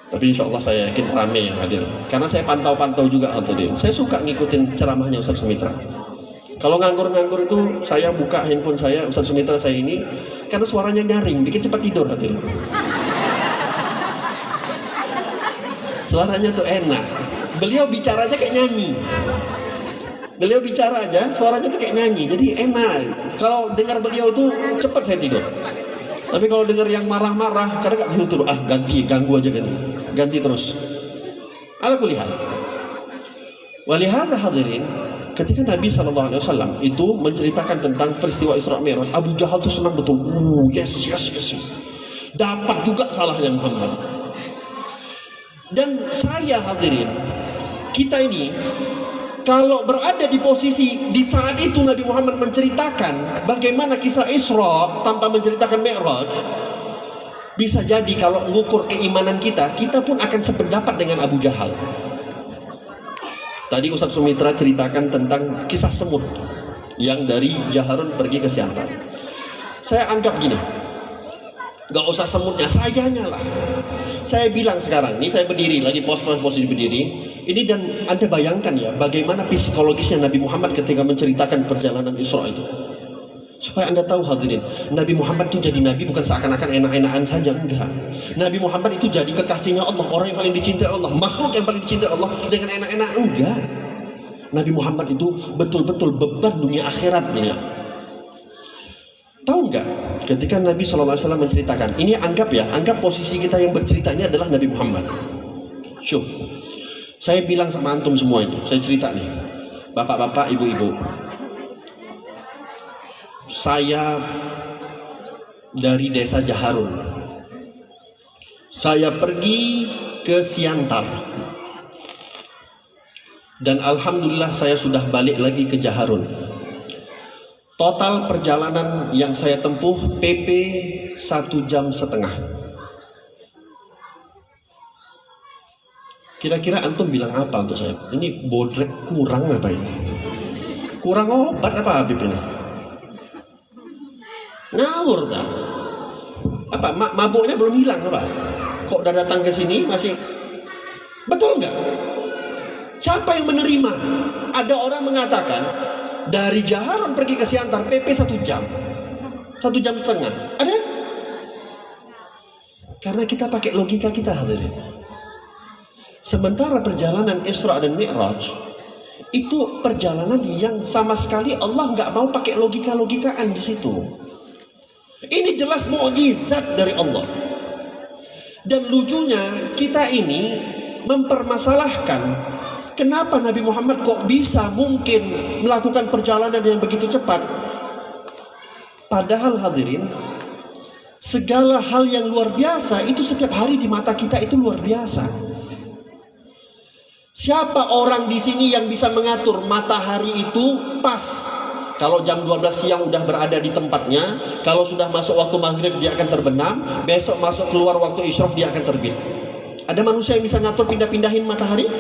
Tapi insya Allah saya yakin ramai yang hadir. Karena saya pantau-pantau juga hadirin. Saya suka ngikutin ceramahnya Ustadz Sumitra. Kalau nganggur-nganggur itu saya buka handphone saya, Ustaz Sumitra saya ini, karena suaranya nyaring, bikin cepat tidur hadirin. Suaranya tuh enak. Beliau bicaranya kayak nyanyi. Beliau bicara aja, suaranya tuh kayak nyanyi, jadi enak. Kalau dengar beliau tuh cepat saya tidur. Tapi kalau dengar yang marah-marah, kadang gak tidur, ganti, ganggu aja ganti terus. Ala kulli hal. Walihada hadirin, ketika Nabi SAW itu menceritakan tentang peristiwa Isra Mi'raj, Abu Jahal tuh senang betul. Yes. Dapat juga salahnya Muhammad. Dan saya hadirin, kita ini kalau berada di posisi di saat itu Nabi Muhammad menceritakan bagaimana kisah Isra tanpa menceritakan Mi'raj, bisa jadi kalau mengukur keimanan kita, kita pun akan sependapat dengan Abu Jahal. Tadi Ustaz Sumitra ceritakan tentang kisah semut yang dari Jaharun pergi ke Siantar. Saya anggap gini, gak usah semutnya, sayanya lah. Saya bilang sekarang, ini saya berdiri lagi posisi berdiri. Ini dan Anda bayangkan ya, bagaimana psikologisnya Nabi Muhammad ketika menceritakan perjalanan Isra itu. Supaya Anda tahu hadirin, Nabi Muhammad itu jadi Nabi bukan seakan-akan enak-enakan saja, enggak. Nabi Muhammad itu jadi kekasihnya Allah, orang yang paling dicintai Allah, makhluk yang paling dicintai Allah dengan enak-enak, enggak. Nabi Muhammad itu betul-betul beban dunia akhirat beliau. Tahu enggak, ketika Nabi SAW menceritakan, ini anggap posisi kita yang bercerita ini adalah Nabi Muhammad. Syuf, saya bilang sama antum semua ini, saya cerita nih, bapak-bapak, ibu-ibu. Saya dari desa Jaharun. Saya pergi ke Siantar. Dan alhamdulillah saya sudah balik lagi ke Jaharun. Total perjalanan yang saya tempuh PP 1,5 jam. Kira-kira antum bilang apa untuk saya? Ini bodrek kurang apa ini? Kurang obat apa Habib ini? Ngawur tak? Apa mabuknya belum hilang apa? Kok udah datang ke sini masih? Betul nggak? Siapa yang menerima? Ada orang mengatakan dari Jaharun pergi ke Siantar PP 1 jam, 1,5 jam. Ada? Karena kita pakai logika kita hadirin. Sementara perjalanan Isra dan Mi'raj itu perjalanan yang sama sekali Allah nggak mau pakai logika-logikaan di situ. Ini jelas mukjizat dari Allah. Dan lucunya kita ini mempermasalahkan kenapa Nabi Muhammad kok bisa mungkin melakukan perjalanan yang begitu cepat. Padahal hadirin, segala hal yang luar biasa itu setiap hari di mata kita itu luar biasa. Siapa orang di sini yang bisa mengatur matahari itu pas? Kalau jam 12 siang udah berada di tempatnya, kalau sudah masuk waktu maghrib dia akan terbenam, besok masuk keluar waktu isyraq dia akan terbit. Ada manusia yang bisa ngatur pindah-pindahin matahari?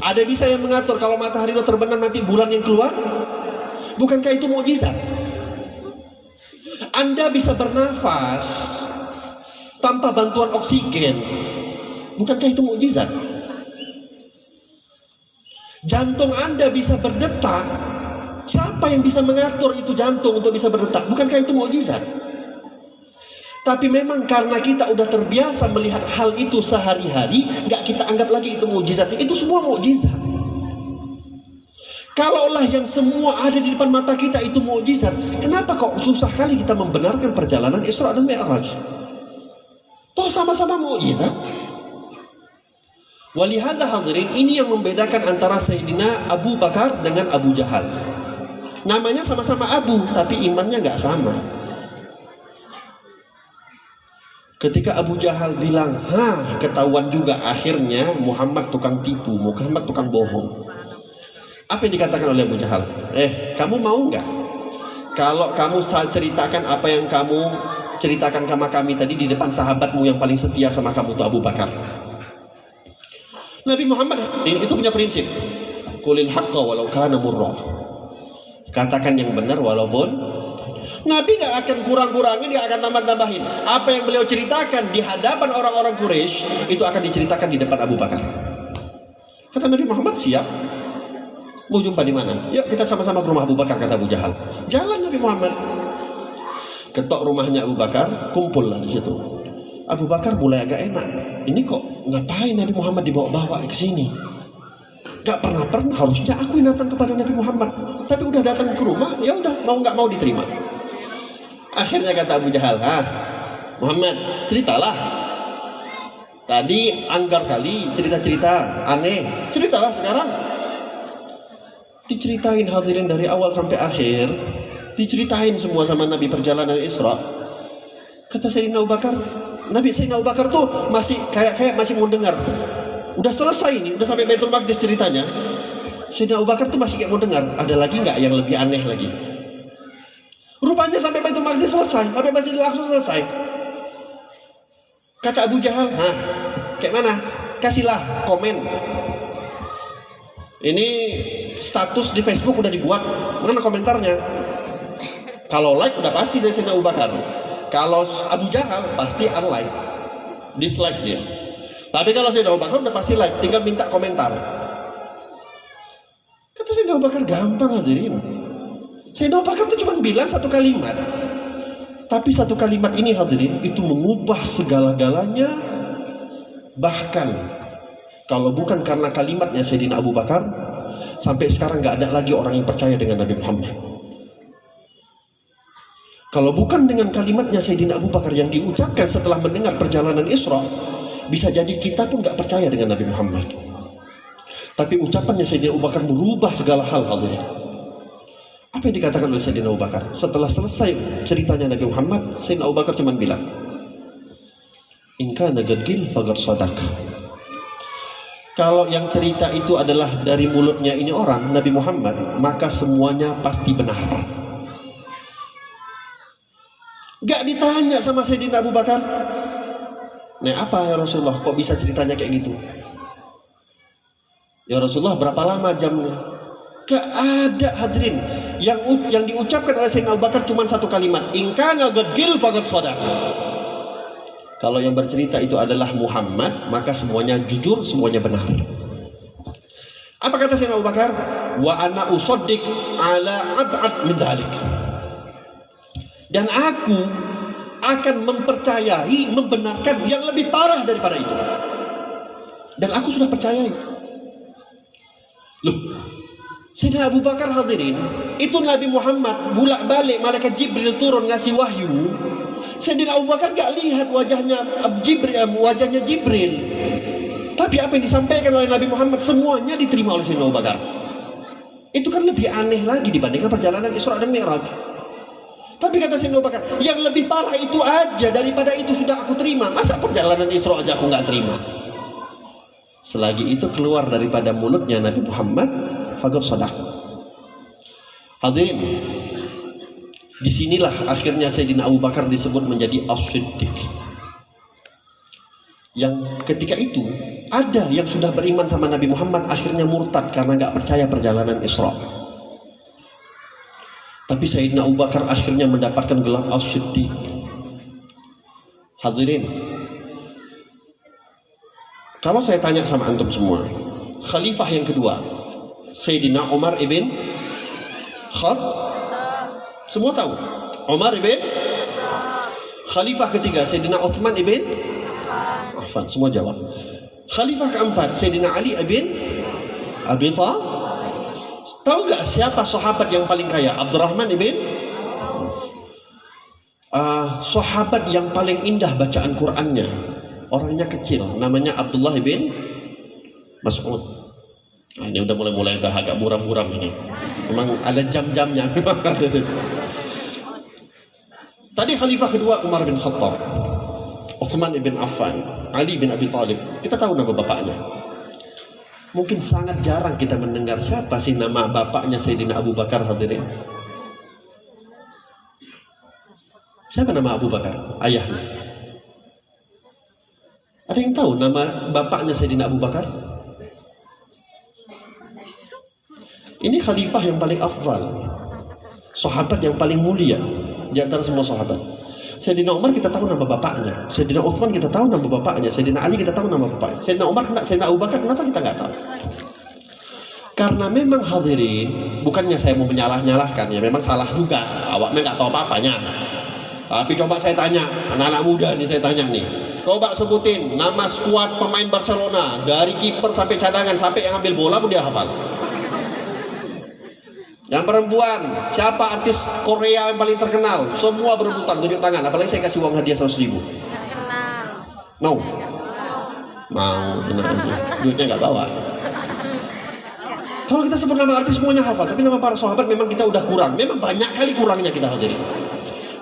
Ada bisa yang mengatur kalau matahari udah terbenam nanti bulan yang keluar? Bukankah itu mukjizat? Anda bisa bernafas tanpa bantuan oksigen. Bukankah itu mukjizat? Jantung Anda bisa berdetak. Siapa yang bisa mengatur itu jantung untuk bisa berdetak? Bukankah itu mukjizat? Tapi memang karena kita udah terbiasa melihat hal itu sehari-hari, nggak kita anggap lagi itu mukjizat. Itu semua mukjizat. Kalaulah yang semua ada di depan mata kita itu mukjizat, kenapa kok susah kali kita membenarkan perjalanan Isra dan Mi'raj? Toh sama-sama mukjizat. Walihada hadirin, ini yang membedakan antara Sayyidina Abu Bakar dengan Abu Jahal. Namanya sama-sama Abu, tapi imannya nggak sama. Ketika Abu Jahal bilang, ketahuan juga akhirnya Muhammad tukang tipu, Muhammad tukang bohong. Apa yang dikatakan oleh Abu Jahal? Kamu mau nggak? Kalau kamu ceritakan apa yang kamu ceritakan sama kami tadi di depan sahabatmu yang paling setia sama kamu tuh Abu Bakar. Nabi Muhammad itu punya prinsip, qulil haqqa walau kana murra. Katakan yang benar walaupun Nabi nggak akan kurang-kurangin, nggak akan tambah-tambahin. Apa yang beliau ceritakan di hadapan orang-orang Quraisy itu akan diceritakan di depan Abu Bakar. Kata Nabi Muhammad, siap. Mau jumpa di mana? Yuk kita sama-sama ke rumah Abu Bakar, kata Abu Jahal. Jalan Nabi Muhammad. Ketok rumahnya Abu Bakar, kumpul lah di situ. Abu Bakar mulai agak enak. Ini kok ngapain Nabi Muhammad dibawa-bawa ke sini? Gak pernah harusnya aku yang datang kepada Nabi Muhammad. Tapi udah datang ke rumah, ya udah mau nggak mau diterima. Akhirnya kata Abu Jahal, Muhammad, ceritalah. Tadi anggar kali cerita-cerita aneh, ceritalah sekarang. Diceritain hadirin dari awal sampai akhir, diceritain semua sama Nabi perjalanan Isra. Kata Sayyidina Abu Bakar, Sayyidina Abu Bakar tuh masih kayak masih mau dengar. Udah selesai nih, udah sampai Baitul Maqdis ceritanya. Sayyidina Abu Bakar tuh masih kayak mau dengar, ada lagi nggak yang lebih aneh lagi? Rupanya sampai Baitul Maqdis selesai, sampai Masjidil Aqsa selesai. Kata Abu Jahal, kayak mana? Kasihlah komen. Ini status di Facebook udah dibuat, mana komentarnya? Kalau like udah pasti dari Sayyidina Abu Bakar. Kalau Abu Jahal pasti unlike, dislike dia. Tapi kalau Sayyidina Abu Bakar udah pasti like, tinggal minta komentar. Kata Sayyidina Abu Bakar, gampang hadirin. Sayyidina Abu Bakar itu cuma bilang satu kalimat. Tapi satu kalimat ini hadirin, itu mengubah segala-galanya. Bahkan kalau bukan karena kalimatnya Sayyidina Abu Bakar, sampai sekarang gak ada lagi orang yang percaya dengan Nabi Muhammad. Kalau bukan dengan kalimatnya Sayyidina Abu Bakar yang diucapkan setelah mendengar perjalanan Isra, bisa jadi kita pun gak percaya dengan Nabi Muhammad. Tapi ucapannya Sayyidina Abu Bakar merubah segala hal hadirin. Apa yang dikatakan oleh Sayyidina Abu Bakar? Setelah selesai ceritanya Nabi Muhammad, Sayyidina Abu Bakar cuma bilang, in kana gadgil faqad sadaq. Kalau yang cerita itu adalah dari mulutnya ini orang, Nabi Muhammad, maka semuanya pasti benar. Gak ditanya sama Sayyidina Abu Bakar, nah apa ya Rasulullah, kok bisa ceritanya kayak gitu? Ya Rasulullah, berapa lama jamnya? Gak ada hadirin. Yang diucapkan oleh Sayyidina Abu Bakar cuma satu kalimat, in kana gadgil faqad sadaq. Kalau yang bercerita itu adalah Muhammad, maka semuanya jujur, semuanya benar. Apa kata Sayyidina Abu Bakar? Wa ana usaddiq ala ab'ad min dhalik. Dan aku akan mempercayai, membenarkan yang lebih parah daripada itu. Dan aku sudah percayai. Loh, Sayyidina Abu Bakar hadirin, itu Nabi Muhammad bolak-balik malaikat Jibril turun ngasih wahyu. Sayyidina Abu Bakar gak lihat wajahnya Jibril. Tapi apa yang disampaikan oleh Nabi Muhammad semuanya diterima oleh Sayyidina Abu Bakar. Itu kan lebih aneh lagi dibandingkan perjalanan Isra dan Mi'raj. Tapi kata Sayyidina Abu Bakar, yang lebih parah itu aja, daripada itu sudah aku terima. Masa perjalanan Isra aja aku gak terima? Selagi itu keluar daripada mulutnya Nabi Muhammad, faqad sadaq. Hadirin, disinilah akhirnya Sayyidina Abu Bakar disebut menjadi as-siddiq. Yang ketika itu ada yang sudah beriman sama Nabi Muhammad akhirnya murtad karena gak percaya perjalanan Isra. Tapi Sayyidina Abu Bakar akhirnya mendapatkan gelar as-siddiq. Hadirin, kalau saya tanya sama antum semua, khalifah yang kedua Sayyidina Umar ibn Khattab, semua tahu Umar ibn. Khalifah ketiga Sayyidina Uthman ibn Affan, semua jawab. Khalifah keempat Sayyidina Ali ibn Abi Thalib. Tahu nggak siapa sahabat yang paling kaya? Abdurrahman ibn sahabat yang paling indah bacaan Qur'annya, orangnya kecil, namanya Abdullah ibn Mas'ud. Nah, ini udah mulai agak buram-buram ini. Memang ada jam-jamnya. Tadi khalifah kedua Umar bin Khattab, Uthman ibn Affan, Ali bin Abi Thalib. Kita tahu nama bapaknya. Mungkin sangat jarang kita mendengar siapa sih nama bapaknya Sayyidina Abu Bakar hadirin. Siapa nama Abu Bakar? Ayahnya. Ada yang tahu nama bapaknya Sayyidina Abu Bakar? Ini khalifah yang paling afdal, sahabat yang paling mulia di antara semua sahabat. Sayyidina Umar kita tahu nama bapaknya, Sayyidina Uthman kita tahu nama bapaknya, Sayyidina Ali kita tahu nama bapaknya, Sayyidina Umar, Sayyidina Abu Bakar kenapa kita nggak tahu? Karena memang hadirin, bukannya saya mau menyalah-nyalahkan, ya memang salah juga, awaknya nggak tahu apa-apanya. Tapi coba saya tanya, anak-anak muda nih saya tanya nih, coba sebutin nama skuad pemain Barcelona, dari kiper sampai cadangan, sampai yang ambil bola pun dia hafal. Yang perempuan, siapa artis Korea yang paling terkenal? Semua berebutan tunjuk tangan, apalagi saya kasih uang hadiah 100.000. Mau? Mau, benar aja. Duitnya nggak bawa. Kalau kita sebut nama artis semuanya hafal, tapi nama para sahabat memang kita udah kurang. Memang banyak kali kurangnya kita hadirin.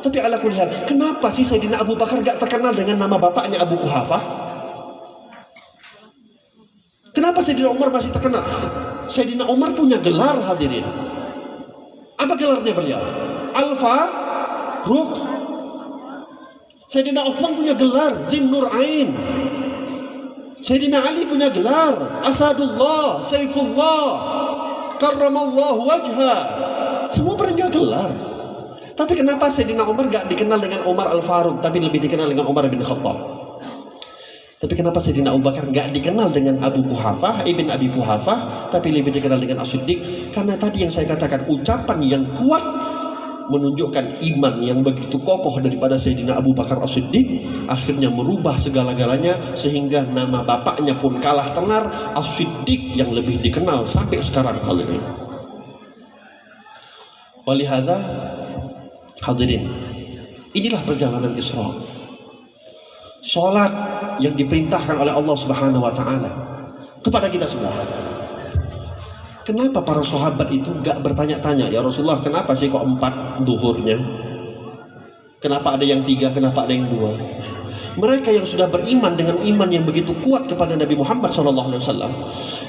Tapi ala kulli hal, kenapa sih Sayyidina Abu Bakar gak terkenal dengan nama bapaknya Abu Quhafah? Kenapa Sayyidina Umar masih terkenal? Sayyidina Umar punya gelar hadirin. Apa gelarnya beliau? Al-Faruq. Sayyidina Uthman punya gelar Dzin Nurain. Sayyidina Ali punya gelar Asadullah, Saifullah, Karramallahu wajha. Semua punya gelar. Tapi kenapa Sayyidina Umar gak dikenal dengan Umar Al-Faruq, tapi lebih dikenal dengan Umar bin Khattab? Tapi kenapa Sayyidina Abu Bakar gak dikenal dengan Abu Quhafah, Ibn Abi Quhafah, tapi lebih dikenal dengan As-Siddiq? Karena tadi yang saya katakan, ucapan yang kuat menunjukkan iman yang begitu kokoh daripada Sayyidina Abu Bakar As-Siddiq, akhirnya merubah segala-galanya, sehingga nama bapaknya pun kalah tenar, As-Siddiq yang lebih dikenal sampai sekarang. Walihada hadirin, inilah perjalanan Isra. Salat yang diperintahkan oleh Allah Subhanahu wa taala kepada kita semua. Kenapa para sahabat itu gak bertanya-tanya, ya Rasulullah, kenapa sih kok 4 duhurnya? Kenapa ada yang 3, kenapa ada yang 2? Mereka yang sudah beriman dengan iman yang begitu kuat kepada Nabi Muhammad SAW,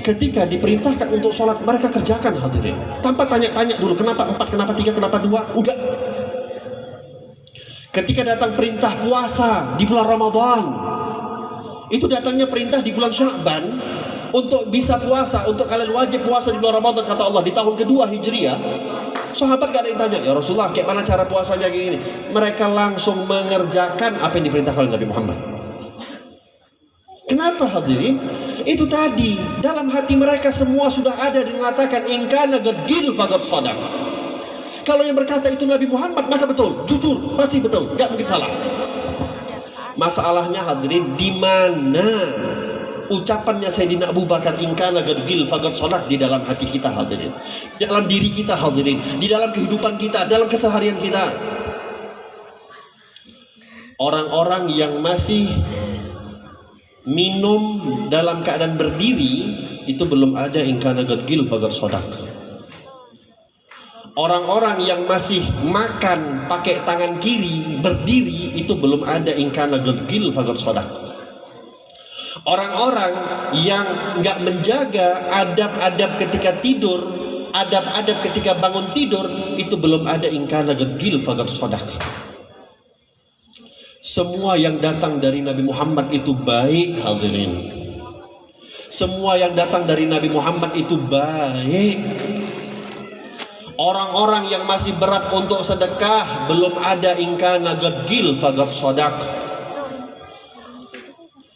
ketika diperintahkan untuk sholat, mereka kerjakan hadirin. Tanpa tanya-tanya dulu, kenapa 4, kenapa 3, kenapa 2? Enggak. Ketika datang perintah puasa di bulan Ramadan, itu datangnya perintah di bulan Sya'ban, untuk bisa puasa, untuk kalian wajib puasa di bulan Ramadan, kata Allah, di tahun kedua Hijriah. Sahabat gak ada yang tanya, ya Rasulullah, kayak mana cara puasanya kayak gini? Mereka langsung mengerjakan apa yang diperintahkan oleh Nabi Muhammad. Kenapa hadirin? Itu tadi, dalam hati mereka semua sudah ada yang mengatakan, in kana gadil faqad shadaq. Kalau yang berkata itu Nabi Muhammad, maka betul, jujur, pasti betul, gak mungkin salah. Masalahnya hadirin, di mana ucapannya Sayyidina Abu Bakar, in kana gadil faqad shadaq, di dalam hati kita hadirin, di dalam diri kita hadirin, di dalam kehidupan kita, dalam keseharian kita. Orang-orang yang masih minum dalam keadaan berdiri, itu belum ada in kana gadil faqad shadaq. Orang-orang yang masih makan pakai tangan kiri berdiri, itu belum ada in kana gadil faqad shadaq. Orang-orang yang nggak menjaga adab-adab ketika tidur, adab-adab ketika bangun tidur, itu belum ada in kana gadil faqad shadaq. Semua yang datang dari Nabi Muhammad itu baik hadirin. Semua yang datang dari Nabi Muhammad itu baik. Orang-orang yang masih berat untuk sedekah, belum ada in kana gadil faqad shadaq.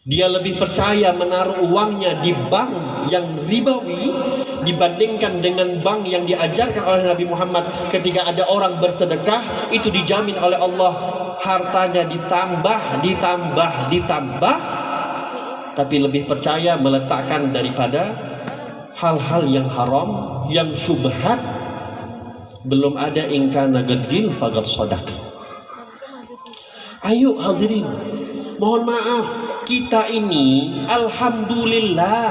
Dia lebih percaya menaruh uangnya di bank yang ribawi dibandingkan dengan bank yang diajarkan oleh Nabi Muhammad. Ketika ada orang bersedekah, itu dijamin oleh Allah, hartanya ditambah, tapi lebih percaya meletakkan daripada hal-hal yang haram, yang syubhat. Belum ada in kana gadil faqad shadaq. Ayo hadirin, mohon maaf, kita ini alhamdulillah,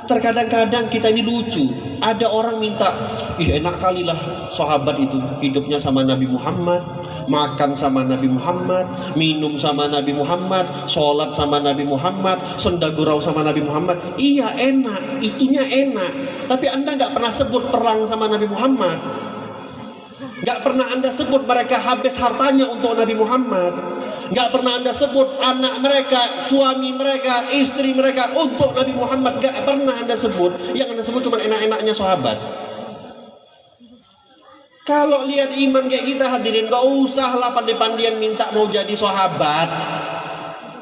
terkadang-kadang kita ini lucu. Ada orang minta, enak kali lah sahabat itu hidupnya sama Nabi Muhammad, makan sama Nabi Muhammad, minum sama Nabi Muhammad, sholat sama Nabi Muhammad, sendagurau sama Nabi Muhammad. Iya enak, itunya enak. Tapi Anda nggak pernah sebut perang sama Nabi Muhammad. Nggak pernah Anda sebut mereka habis hartanya untuk Nabi Muhammad. Nggak pernah Anda sebut anak mereka, suami mereka, istri mereka untuk Nabi Muhammad. Nggak pernah Anda sebut. Yang Anda sebut cuma enak-enaknya sahabat. Kalau lihat iman kayak kita hadirin, nggak usahlah pandai-pandian minta mau jadi sahabat.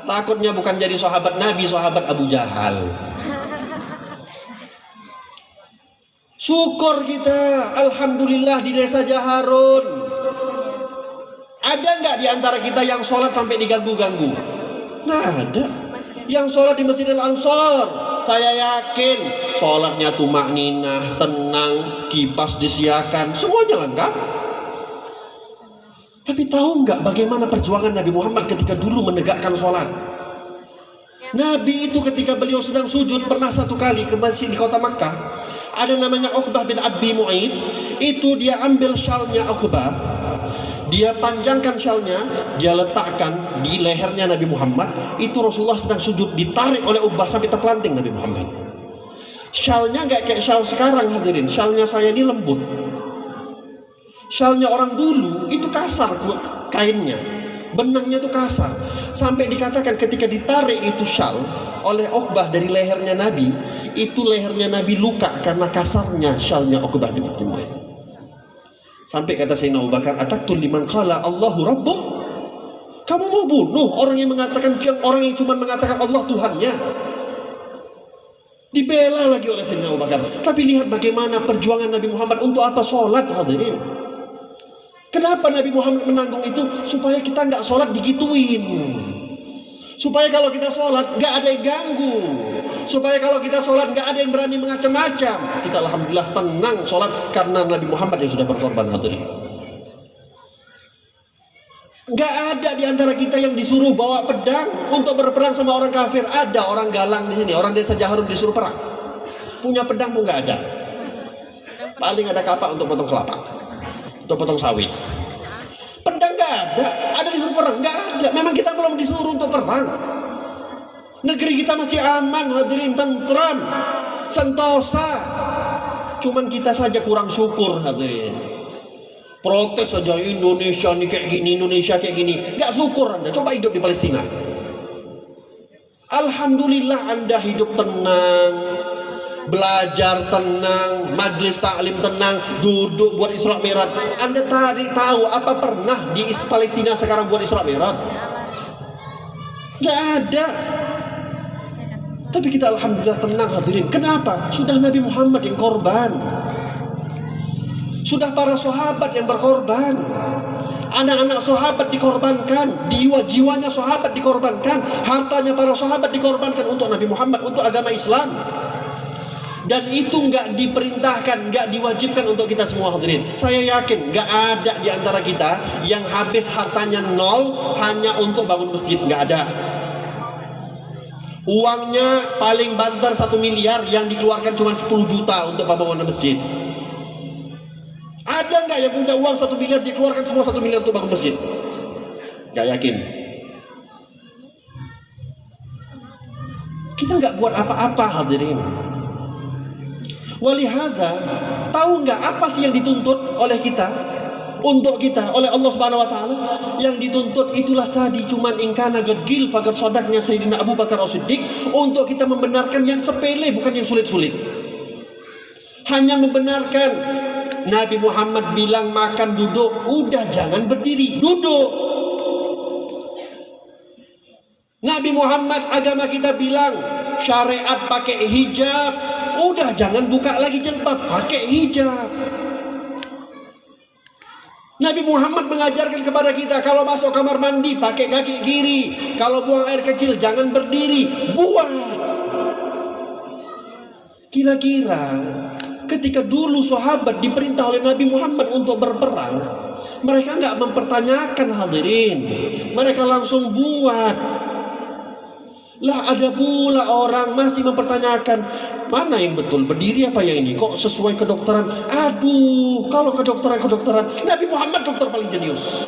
Takutnya bukan jadi sahabat Nabi, sahabat Abu Jahal. Syukur kita, alhamdulillah di desa Jaharun. Ada nggak di antara kita yang sholat sampai diganggu-ganggu? Nggak ada. Yang sholat di Masjidil Ansor, saya yakin sholatnya tumakninah, tenang, kipas disiakan, semuanya lengkap. Tapi tahu nggak bagaimana perjuangan Nabi Muhammad ketika dulu menegakkan sholat? Nabi itu ketika beliau sedang sujud pernah satu kali ke masjid di kota Makkah. Ada namanya Uqbah bin Abi Mu'aid. Itu dia ambil syalnya Uqbah, dia panjangkan syalnya, dia letakkan di lehernya Nabi Muhammad. Itu Rasulullah sedang sujud, ditarik oleh Uqbah sampai terpelanting Nabi Muhammad. Syalnya nggak kayak syal sekarang hadirin. Syalnya saya ini lembut. Syalnya orang dulu itu kasar kainnya, benangnya itu kasar. Sampai dikatakan ketika ditarik itu syal oleh Uqbah dari lehernya Nabi, itu lehernya Nabi luka karena kasarnya syalnya Uqbah bin Abi Mu'aid. Sampai kata Sayyidina Abu Bakar, "Ataqtul liman qala Allahu Rabbuh?" Kamu mau bunuh orang yang mengatakan, orang yang cuma mengatakan Allah Tuhannya. Dibela lagi oleh Sayyidina Abu Bakar. Tapi lihat bagaimana perjuangan Nabi Muhammad untuk apa? Sholat, hadirin. Kenapa Nabi Muhammad menanggung itu? Supaya kita nggak sholat digituin. Supaya kalau kita sholat nggak ada yang ganggu. Supaya kalau kita sholat nggak ada yang berani mengacam-acam. Kita alhamdulillah tenang sholat karena Nabi Muhammad yang sudah berkorban, hadirin. Nggak ada di antara kita yang disuruh bawa pedang untuk berperang sama orang kafir. Ada orang galang di sini, orang desa Jaharun disuruh perang. Punya pedang pun nggak ada. Paling ada kapak untuk potong kelapa, untuk potong sawit. Pedang nggak ada disuruh perang, nggak ada. Memang kita belum disuruh untuk perang. Negeri kita masih aman, hadirin, tentram, sentosa. Cuman kita saja kurang syukur, hadirin. Protes saja, Indonesia nih kayak gini, Indonesia kayak gini. Nggak syukur Anda, coba hidup di Palestina. Alhamdulillah Anda hidup tenang, belajar tenang, majlis taklim tenang, duduk buat Isra Mi'raj. Anda tahu apa pernah di Palestina sekarang buat Isra Mi'raj? Nggak ada. Tapi kita alhamdulillah tenang, hadirin. Kenapa? Sudah Nabi Muhammad yang korban. Sudah para sahabat yang berkorban. Anak-anak sahabat dikorbankan, jiwa-jiwanya sahabat dikorbankan, hartanya para sahabat dikorbankan untuk Nabi Muhammad, untuk agama Islam. Dan itu nggak diperintahkan, nggak diwajibkan untuk kita semua, hadirin. Saya yakin nggak ada di antara kita yang habis hartanya nol hanya untuk bangun masjid, nggak ada. Uangnya paling banter 1 miliar, yang dikeluarkan cuma 10 juta untuk pembangunan masjid. Ada nggak yang punya uang 1 miliar dikeluarkan semua 1 miliar untuk bangun masjid? Nggak yakin. Kita nggak buat apa-apa, hadirin. Walihada, tahu nggak apa sih yang dituntut oleh kita? Untuk kita oleh Allah Subhanahu wa taala, yang dituntut itulah tadi, cuman ingkana gadgil fagar sodaknya Sayyidina Abu Bakar As-Siddiq, untuk kita membenarkan yang sepele, bukan yang sulit-sulit. Hanya membenarkan Nabi Muhammad bilang makan duduk, udah jangan berdiri, duduk. Nabi Muhammad agama kita bilang syariat pakai hijab, udah jangan buka lagi jilbab, pakai hijab. Nabi Muhammad mengajarkan kepada kita kalau masuk kamar mandi pakai kaki kiri, kalau buang air kecil jangan berdiri, buat. Kira-kira ketika dulu sahabat diperintah oleh Nabi Muhammad untuk berperang, mereka nggak mempertanyakan, hadirin, mereka langsung buat. Lah ada pula orang masih mempertanyakan, mana yang betul, berdiri apa yang ini, kok sesuai kedokteran. Aduh, kalau kedokteran Nabi Muhammad dokter paling jenius.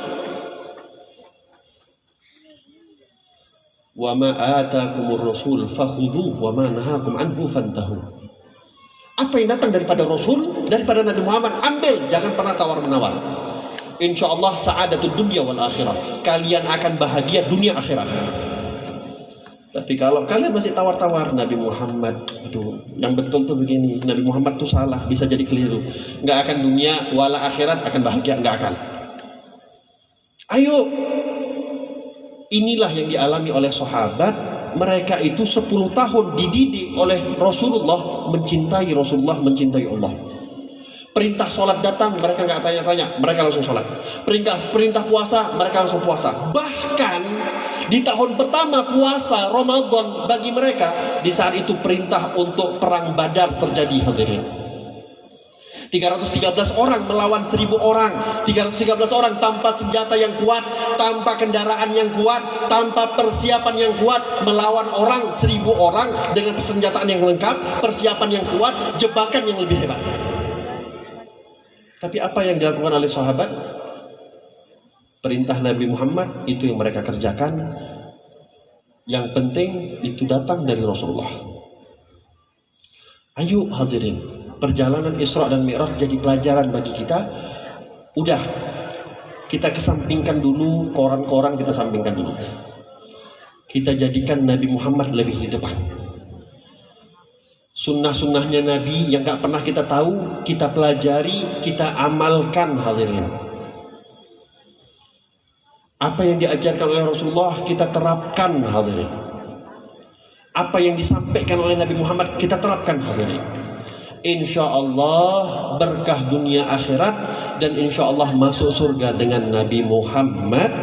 Wa ma atakumur rasul fakhudhuhu wa ma nahakum anhu fantahu. Apa yang datang daripada Rasul, daripada Nabi Muhammad, ambil, jangan pernah tawar-menawar. Insyaallah sa'adatud dunya wal akhirah. Kalian akan bahagia dunia akhirat. Tapi kalau kalian masih tawar-tawar, Nabi Muhammad, aduh, yang betul tuh begini, Nabi Muhammad tuh salah, bisa jadi keliru, nggak akan dunia wala akhirat akan bahagia, nggak akan. Ayo, inilah yang dialami oleh sahabat. Mereka itu 10 tahun dididik oleh Rasulullah, mencintai Allah. Perintah sholat datang, mereka nggak tanya-tanya, mereka langsung sholat. Perintah puasa, mereka langsung puasa. Bahkan di tahun pertama puasa Ramadan bagi mereka, di saat itu perintah untuk perang Badar terjadi, hadirin. 313 orang melawan 1000 orang, 313 orang tanpa senjata yang kuat, tanpa kendaraan yang kuat, tanpa persiapan yang kuat, melawan orang 1000 orang dengan senjataan yang lengkap, persiapan yang kuat, jebakan yang lebih hebat. Tapi apa yang dilakukan oleh sahabat? Perintah Nabi Muhammad itu yang mereka kerjakan. Yang penting itu datang dari Rasulullah. Ayo hadirin, perjalanan Isra dan Mi'raj jadi pelajaran bagi kita. Udah, kita kesampingkan dulu koran-koran, kita sampingkan dulu. Kita jadikan Nabi Muhammad lebih di depan. Sunnah-sunnahnya Nabi yang gak pernah kita tahu, kita pelajari, kita amalkan, hadirin. Apa yang diajarkan oleh Rasulullah kita terapkan, hadirin. Apa yang disampaikan oleh Nabi Muhammad kita terapkan, hadirin. Insya Allah berkah dunia akhirat, dan insya Allah masuk surga dengan Nabi Muhammad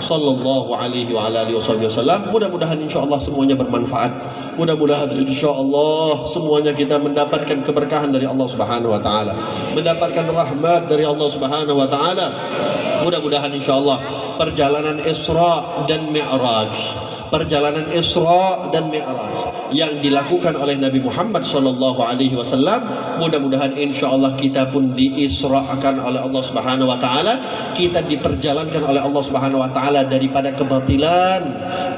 sallallahu alaihi wasallam. Mudah-mudahan insya Allah semuanya bermanfaat. Mudah-mudahan insya Allah semuanya kita mendapatkan keberkahan dari Allah Subhanahu wa taala, mendapatkan rahmat dari Allah Subhanahu wa taala. Mudah-mudahan insya Allah perjalanan Isra dan Mi'raj, perjalanan Isra dan Mi'raj yang dilakukan oleh Nabi Muhammad sallallahu alaihi wasallam, mudah-mudahan insyaallah kita pun diisra'kan oleh Allah Subhanahu wa taala, kita diperjalankan oleh Allah Subhanahu wa taala daripada kebatilan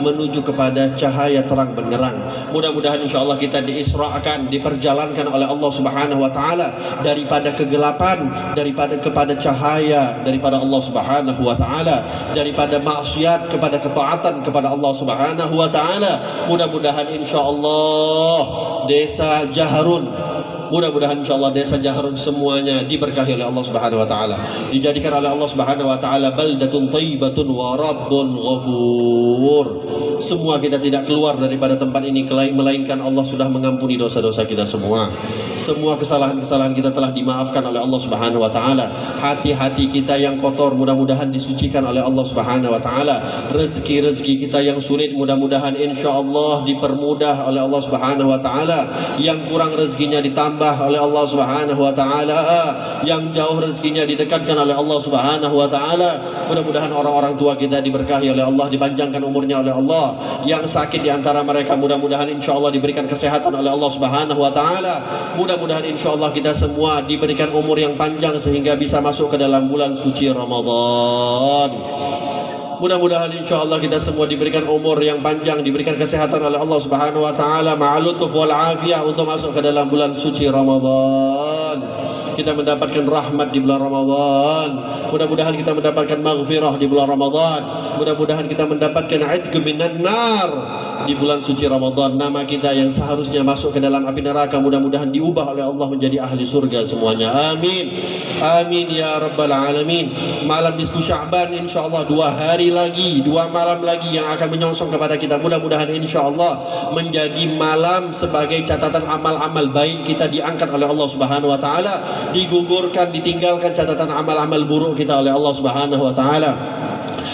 menuju kepada cahaya terang benderang. Mudah-mudahan insyaallah kita diisra'kan, diperjalankan oleh Allah Subhanahu wa taala daripada kegelapan kepada cahaya daripada Allah Subhanahu wa taala, daripada maksiat kepada ketaatan kepada Allah Subhanahu wa taala. Mudah-mudahan insyaallah desa Jaharun, mudah-mudahan insyaallah desa Jaharun semuanya diberkahi oleh Allah Subhanahu wa taala, dijadikan oleh Allah Subhanahu wa taala baldatun thayyibatun wa rabbun ghafur. Semua kita tidak keluar daripada tempat ini melainkan Allah sudah mengampuni dosa-dosa kita semua. Semua kesalahan-kesalahan kita telah dimaafkan oleh Allah Subhanahu wa taala. Hati-hati kita yang kotor mudah-mudahan disucikan oleh Allah Subhanahu wa taala. Rezeki-rezeki kita yang sulit mudah-mudahan insyaallah dipermudah oleh Allah Subhanahu wa taala. Yang kurang rezekinya ditambah oleh Allah Subhanahu wa taala. Yang jauh rezekinya didekatkan oleh Allah Subhanahu wa taala. Mudah-mudahan orang-orang tua kita diberkahi oleh Allah, dipanjangkan umurnya oleh Allah. Yang sakit di antara mereka mudah-mudahan insyaallah diberikan kesehatan oleh Allah Subhanahu wa taala. Mudah-mudahan insyaallah kita semua diberikan umur yang panjang sehingga bisa masuk ke dalam bulan suci Ramadan. Mudah-mudahan insyaallah kita semua diberikan umur yang panjang, diberikan kesehatan oleh Allah Subhanahu wa taala, ma'alutuf wal afiyah untuk masuk ke dalam bulan suci Ramadan. Kita mendapatkan rahmat di bulan Ramadan. Mudah-mudahan kita mendapatkan maghfirah di bulan Ramadan. Mudah-mudahan kita mendapatkan idq minan nar di bulan suci Ramadan. Nama kita yang seharusnya masuk ke dalam api neraka mudah-mudahan diubah oleh Allah menjadi ahli surga semuanya. Amin. Amin ya rabbal alamin. Malam nisfu Sya'ban insyaallah 2 hari lagi, 2 malam lagi yang akan menyongsong kepada kita. Mudah-mudahan insyaallah menjadi malam sebagai catatan amal-amal baik kita diangkat oleh Allah Subhanahu wa taala, digugurkan, ditinggalkan catatan amal-amal buruk kita oleh Allah Subhanahu wa taala.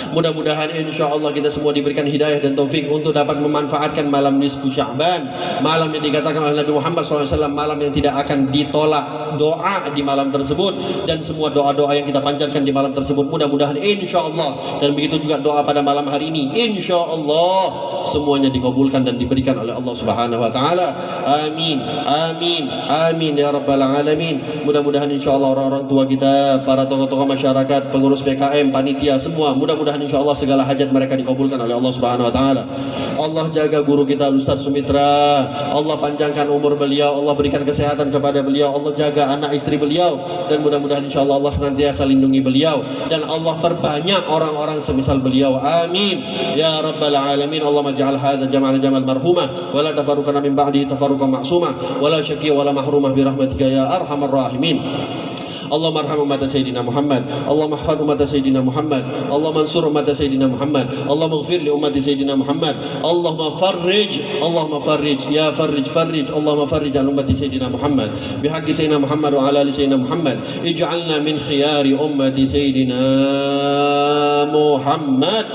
Mudah-mudahan insyaallah kita semua diberikan hidayah dan taufik untuk dapat memanfaatkan malam nisfu Sya'ban, malam yang dikatakan oleh Nabi Muhammad SAW malam yang tidak akan ditolak doa di malam tersebut, dan semua doa-doa yang kita panjatkan di malam tersebut mudah-mudahan insyaallah, dan begitu juga doa pada malam hari ini insyaallah semuanya dikabulkan dan diberikan oleh Allah Subhanahu wa taala. Amin. Amin. Amin ya rabbal alamin. Mudah-mudahan insyaallah orang-orang tua kita, para tokoh-tokoh masyarakat, pengurus PKM, panitia semua, mudah-mudahan insyaallah segala hajat mereka dikabulkan oleh Allah Subhanahu wa taala. Allah jaga guru kita Ustaz Sumitra, Allah panjangkan umur beliau, Allah berikan kesehatan kepada beliau, Allah jaga anak istri beliau, dan mudah-mudahan insyaallah Allah senantiasa lindungi beliau, dan Allah perbanyak orang-orang semisal beliau. Amin ya rabbal alamin. Allah maj'al hadza jama'al marhumah wa la tafarruqana min ba'dihi tafarruqan ma'sumah wa la syaqiyya wa la mahrumah bi rahmatika ya arhamar rahimin. Allahumma arham umat Sayyidina Muhammad, Allahumma ihfaz umat Sayyidina Muhammad, Allahumma ansur umat Sayyidina Muhammad, Allahumma ighfir li umat Sayyidina Muhammad, Allahumma farrij ya farrij Allahumma farrij an umat Sayyidina Muhammad bihaqqi Sayyidina Muhammad wa ala ali Sayyidina Muhammad, ij'alna min khiyari ummati Sayyidina Muhammad,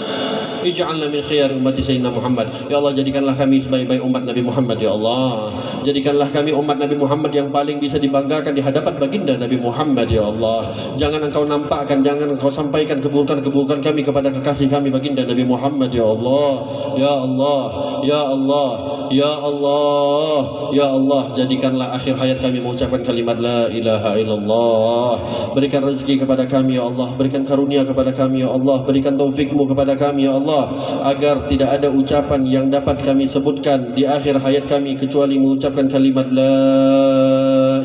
ij'alna min khiyari ummati Sayyidina Muhammad. Ya Allah, jadikanlah kami sebaik-baik umat Nabi Muhammad. Ya Allah, jadikanlah kami umat Nabi Muhammad yang paling bisa dibanggakan di hadapan baginda Nabi Muhammad. Ya Allah, jangan Engkau nampakkan, jangan Engkau sampaikan keburukan-keburukan kami kepada kekasih kami baginda Nabi Muhammad. Ya Allah, ya Allah, ya Allah, ya Allah, ya Allah, jadikanlah akhir hayat kami mengucapkan kalimat la ilaha illallah. Berikan rezeki kepada kami ya Allah, berikan karunia kepada kami ya Allah, berikan taufik-Mu kepada kami ya Allah, agar tidak ada ucapan yang dapat kami sebutkan di akhir hayat kami kecuali mengucapkan kalimat la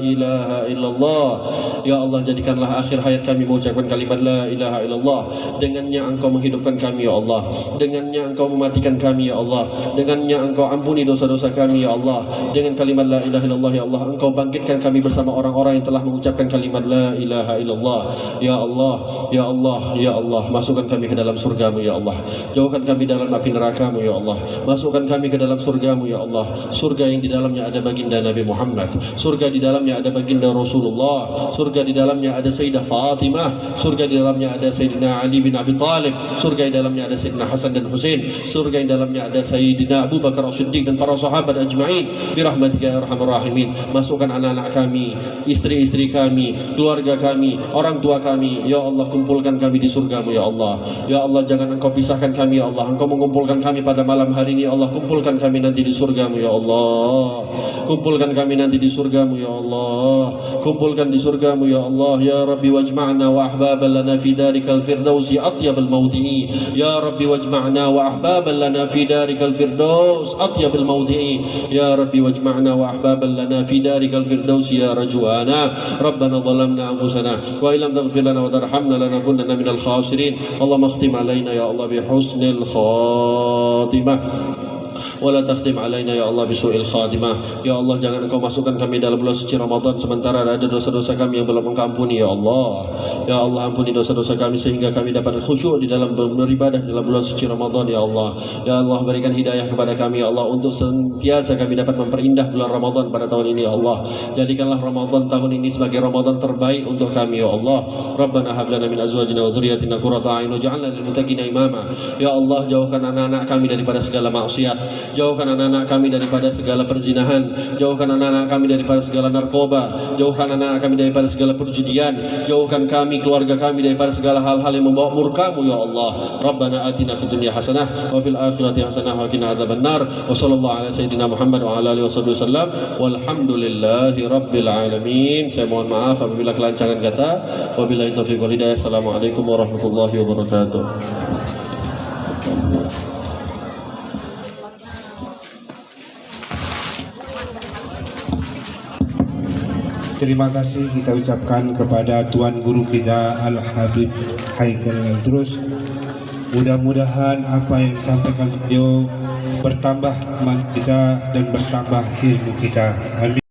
ilaha illallah. Ya Allah, jadikanlah akhir hayat kami mengucapkan kalimat la ilaha illallah. Dengannya Engkau menghidupkan kami ya Allah, dengannya Engkau mematikan kami ya Allah, dengannya Engkau ampuni dosa-dosa kami ya Allah. Dengan kalimat la ilaha illallah ya Allah, Engkau bangkitkan kami bersama orang-orang yang telah mengucapkan kalimat la ilaha illallah. Ya Allah, ya Allah, ya Allah, masukkan kami ke dalam surga-Mu ya Allah, jauhkan kami dalam api neraka-Mu ya Allah, masukkan kami ke dalam surga-Mu ya Allah, surga yang di dalamnya ada baginda Nabi Muhammad, surga di dalamnya ada baginda Rasulullah, surga di dalamnya ada Sayyidah Fatimah, surga di dalamnya ada Sayyidina Ali bin Abi Talib, surga di dalamnya ada Sayyidina Hasan dan Husain, surga di dalamnya ada Sayyidina Abu Bakar As-Siddiq dan para sahabat ajma'in birahmatika ya arhamar rahimin. Masukkan anak-anak kami, istri-istri kami, keluarga kami, orang tua kami ya Allah, kumpulkan kami di surga-Mu ya Allah. Ya Allah, jangan Engkau pisahkan kami ya Allah, Engkau mengumpulkan kami pada malam hari ini ya Allah, kumpulkan kami nanti di surga-Mu ya Allah, kumpulkan kami nanti di surga-Mu ya Allah, kumpulkan di surga-Mu ya Allah. Ya Rabbi wajma'na wa ahbaban lana fi darikal firdausi atyabal mawdi'i, ya Rabbi wajma'na wa ahbaban lana fi darikal firdaus atyabal mawdi'i, ya Rabbi wajma'na wa ahbaban lana fi darikal firdausi ya rajwana. Rabbana zalamna anfusana wa illam taghfir lana wa tarhamna lanakunanna minal khasirin. Allahumma khtim alaina ya Allah bi husnil khatimah wala takhtim alaina ya Allah bisu'il khatimah. Ya Allah, jangan Engkau masukkan kami dalam bulan suci Ramadan sementara ada dosa-dosa kami yang belum Engkau ampuni ya Allah. Ya Allah, ampuni dosa-dosa kami sehingga kami dapat khusyuk di dalam beribadah dalam bulan suci Ramadan ya Allah. Ya Allah, berikan hidayah kepada kami ya Allah untuk senantiasa kami dapat memperindah bulan Ramadan pada tahun ini ya Allah. Jadikanlah Ramadan tahun ini sebagai Ramadan terbaik untuk kami ya Allah. Rabbana hab lana min azwajina wa dhurriyyatina qurrata a'yun waj'alna lil muttaqina imama. Ya Allah, jauhkan anak-anak kami daripada segala maksiat, jauhkan anak-anak kami daripada segala perzinahan, jauhkan anak-anak kami daripada segala narkoba, jauhkan anak-anak kami daripada segala perjudian, jauhkan kami, keluarga kami daripada segala hal-hal yang membawa murka-Mu ya Allah. Rabbana atina fid dunya hasanah wa fil akhirati hasanah wa qina adzabannar. Wa sallallahu ala sayyidina Muhammad wa ala alihi wasallam. Walhamdulillahi rabbil alamin. Saya mohon maaf apabila kelancangan kata. Wabillahi taufiq wal hidayah. Assalamualaikum warahmatullahi wabarakatuh. Terima kasih kita ucapkan kepada Tuan Guru kita Al-Habib Haikal Al-Drus. Mudah-mudahan apa yang disampaikan beliau bertambah iman kita dan bertambah ilmu kita. Amin.